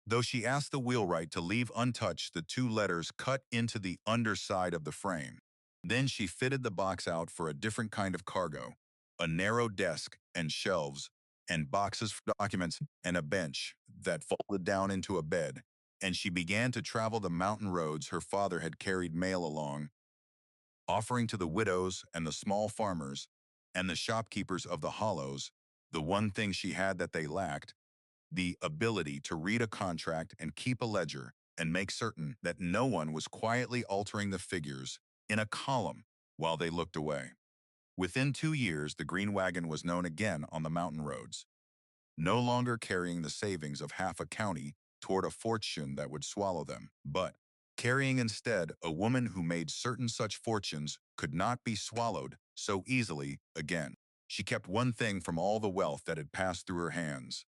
though she asked the wheelwright to leave untouched the two letters cut into the underside of the frame. Then she fitted the box out for a different kind of cargo, a narrow desk and shelves and boxes for documents and a bench that folded down into a bed, and she began to travel the mountain roads her father had carried mail along, offering to the widows and the small farmers and the shopkeepers of the hollows the one thing she had that they lacked, the ability to read a contract and keep a ledger and make certain that no one was quietly altering the figures in a column while they looked away. Within 2 years, the green wagon was known again on the mountain roads, no longer carrying the savings of half a county toward a fortune that would swallow them, but carrying instead a woman who made certain such fortunes could not be swallowed so easily again. She kept one thing from all the wealth that had passed through her hands,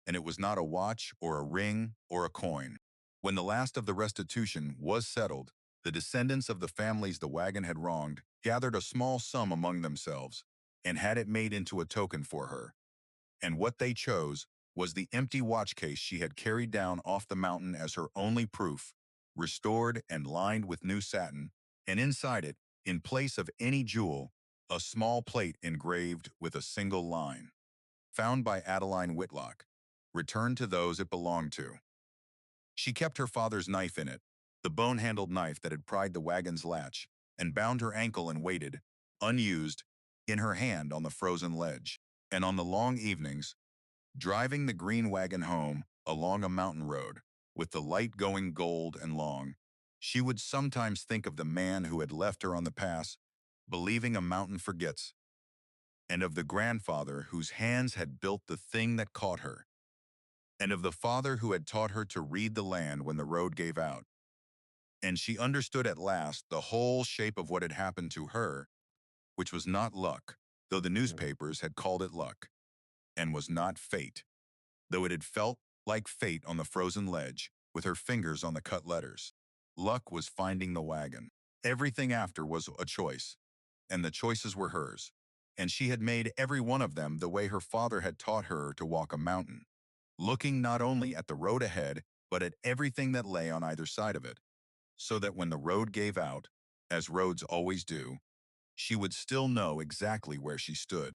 and it was not a watch or a ring or a coin. When the last of the restitution was settled, the descendants of the families the wagon had wronged gathered a small sum among themselves and had it made into a token for her. And what they chose was the empty watch case she had carried down off the mountain as her only proof, restored and lined with new satin, and inside it, in place of any jewel, a small plate engraved with a single line. Found by Adeline Whitlock. Returned to those it belonged to. She kept her father's knife in it, the bone-handled knife that had pried the wagon's latch, and bound her ankle and waited, unused, in her hand on the frozen ledge. And on the long evenings, driving the green wagon home along a mountain road, with the light going gold and long, she would sometimes think of the man who had left her on the pass, believing a mountain forgets, and of the grandfather whose hands had built the thing that caught her, and of the father who had taught her to read the land when the road gave out. And she understood at last the whole shape of what had happened to her, which was not luck, though the newspapers had called it luck, and was not fate, though it had felt like fate on the frozen ledge, with her fingers on the cut letters. Luck was finding the wagon. Everything after was a choice, and the choices were hers, and she had made every one of them the way her father had taught her to walk a mountain, looking not only at the road ahead, but at everything that lay on either side of it, so that when the road gave out, as roads always do, she would still know exactly where she stood.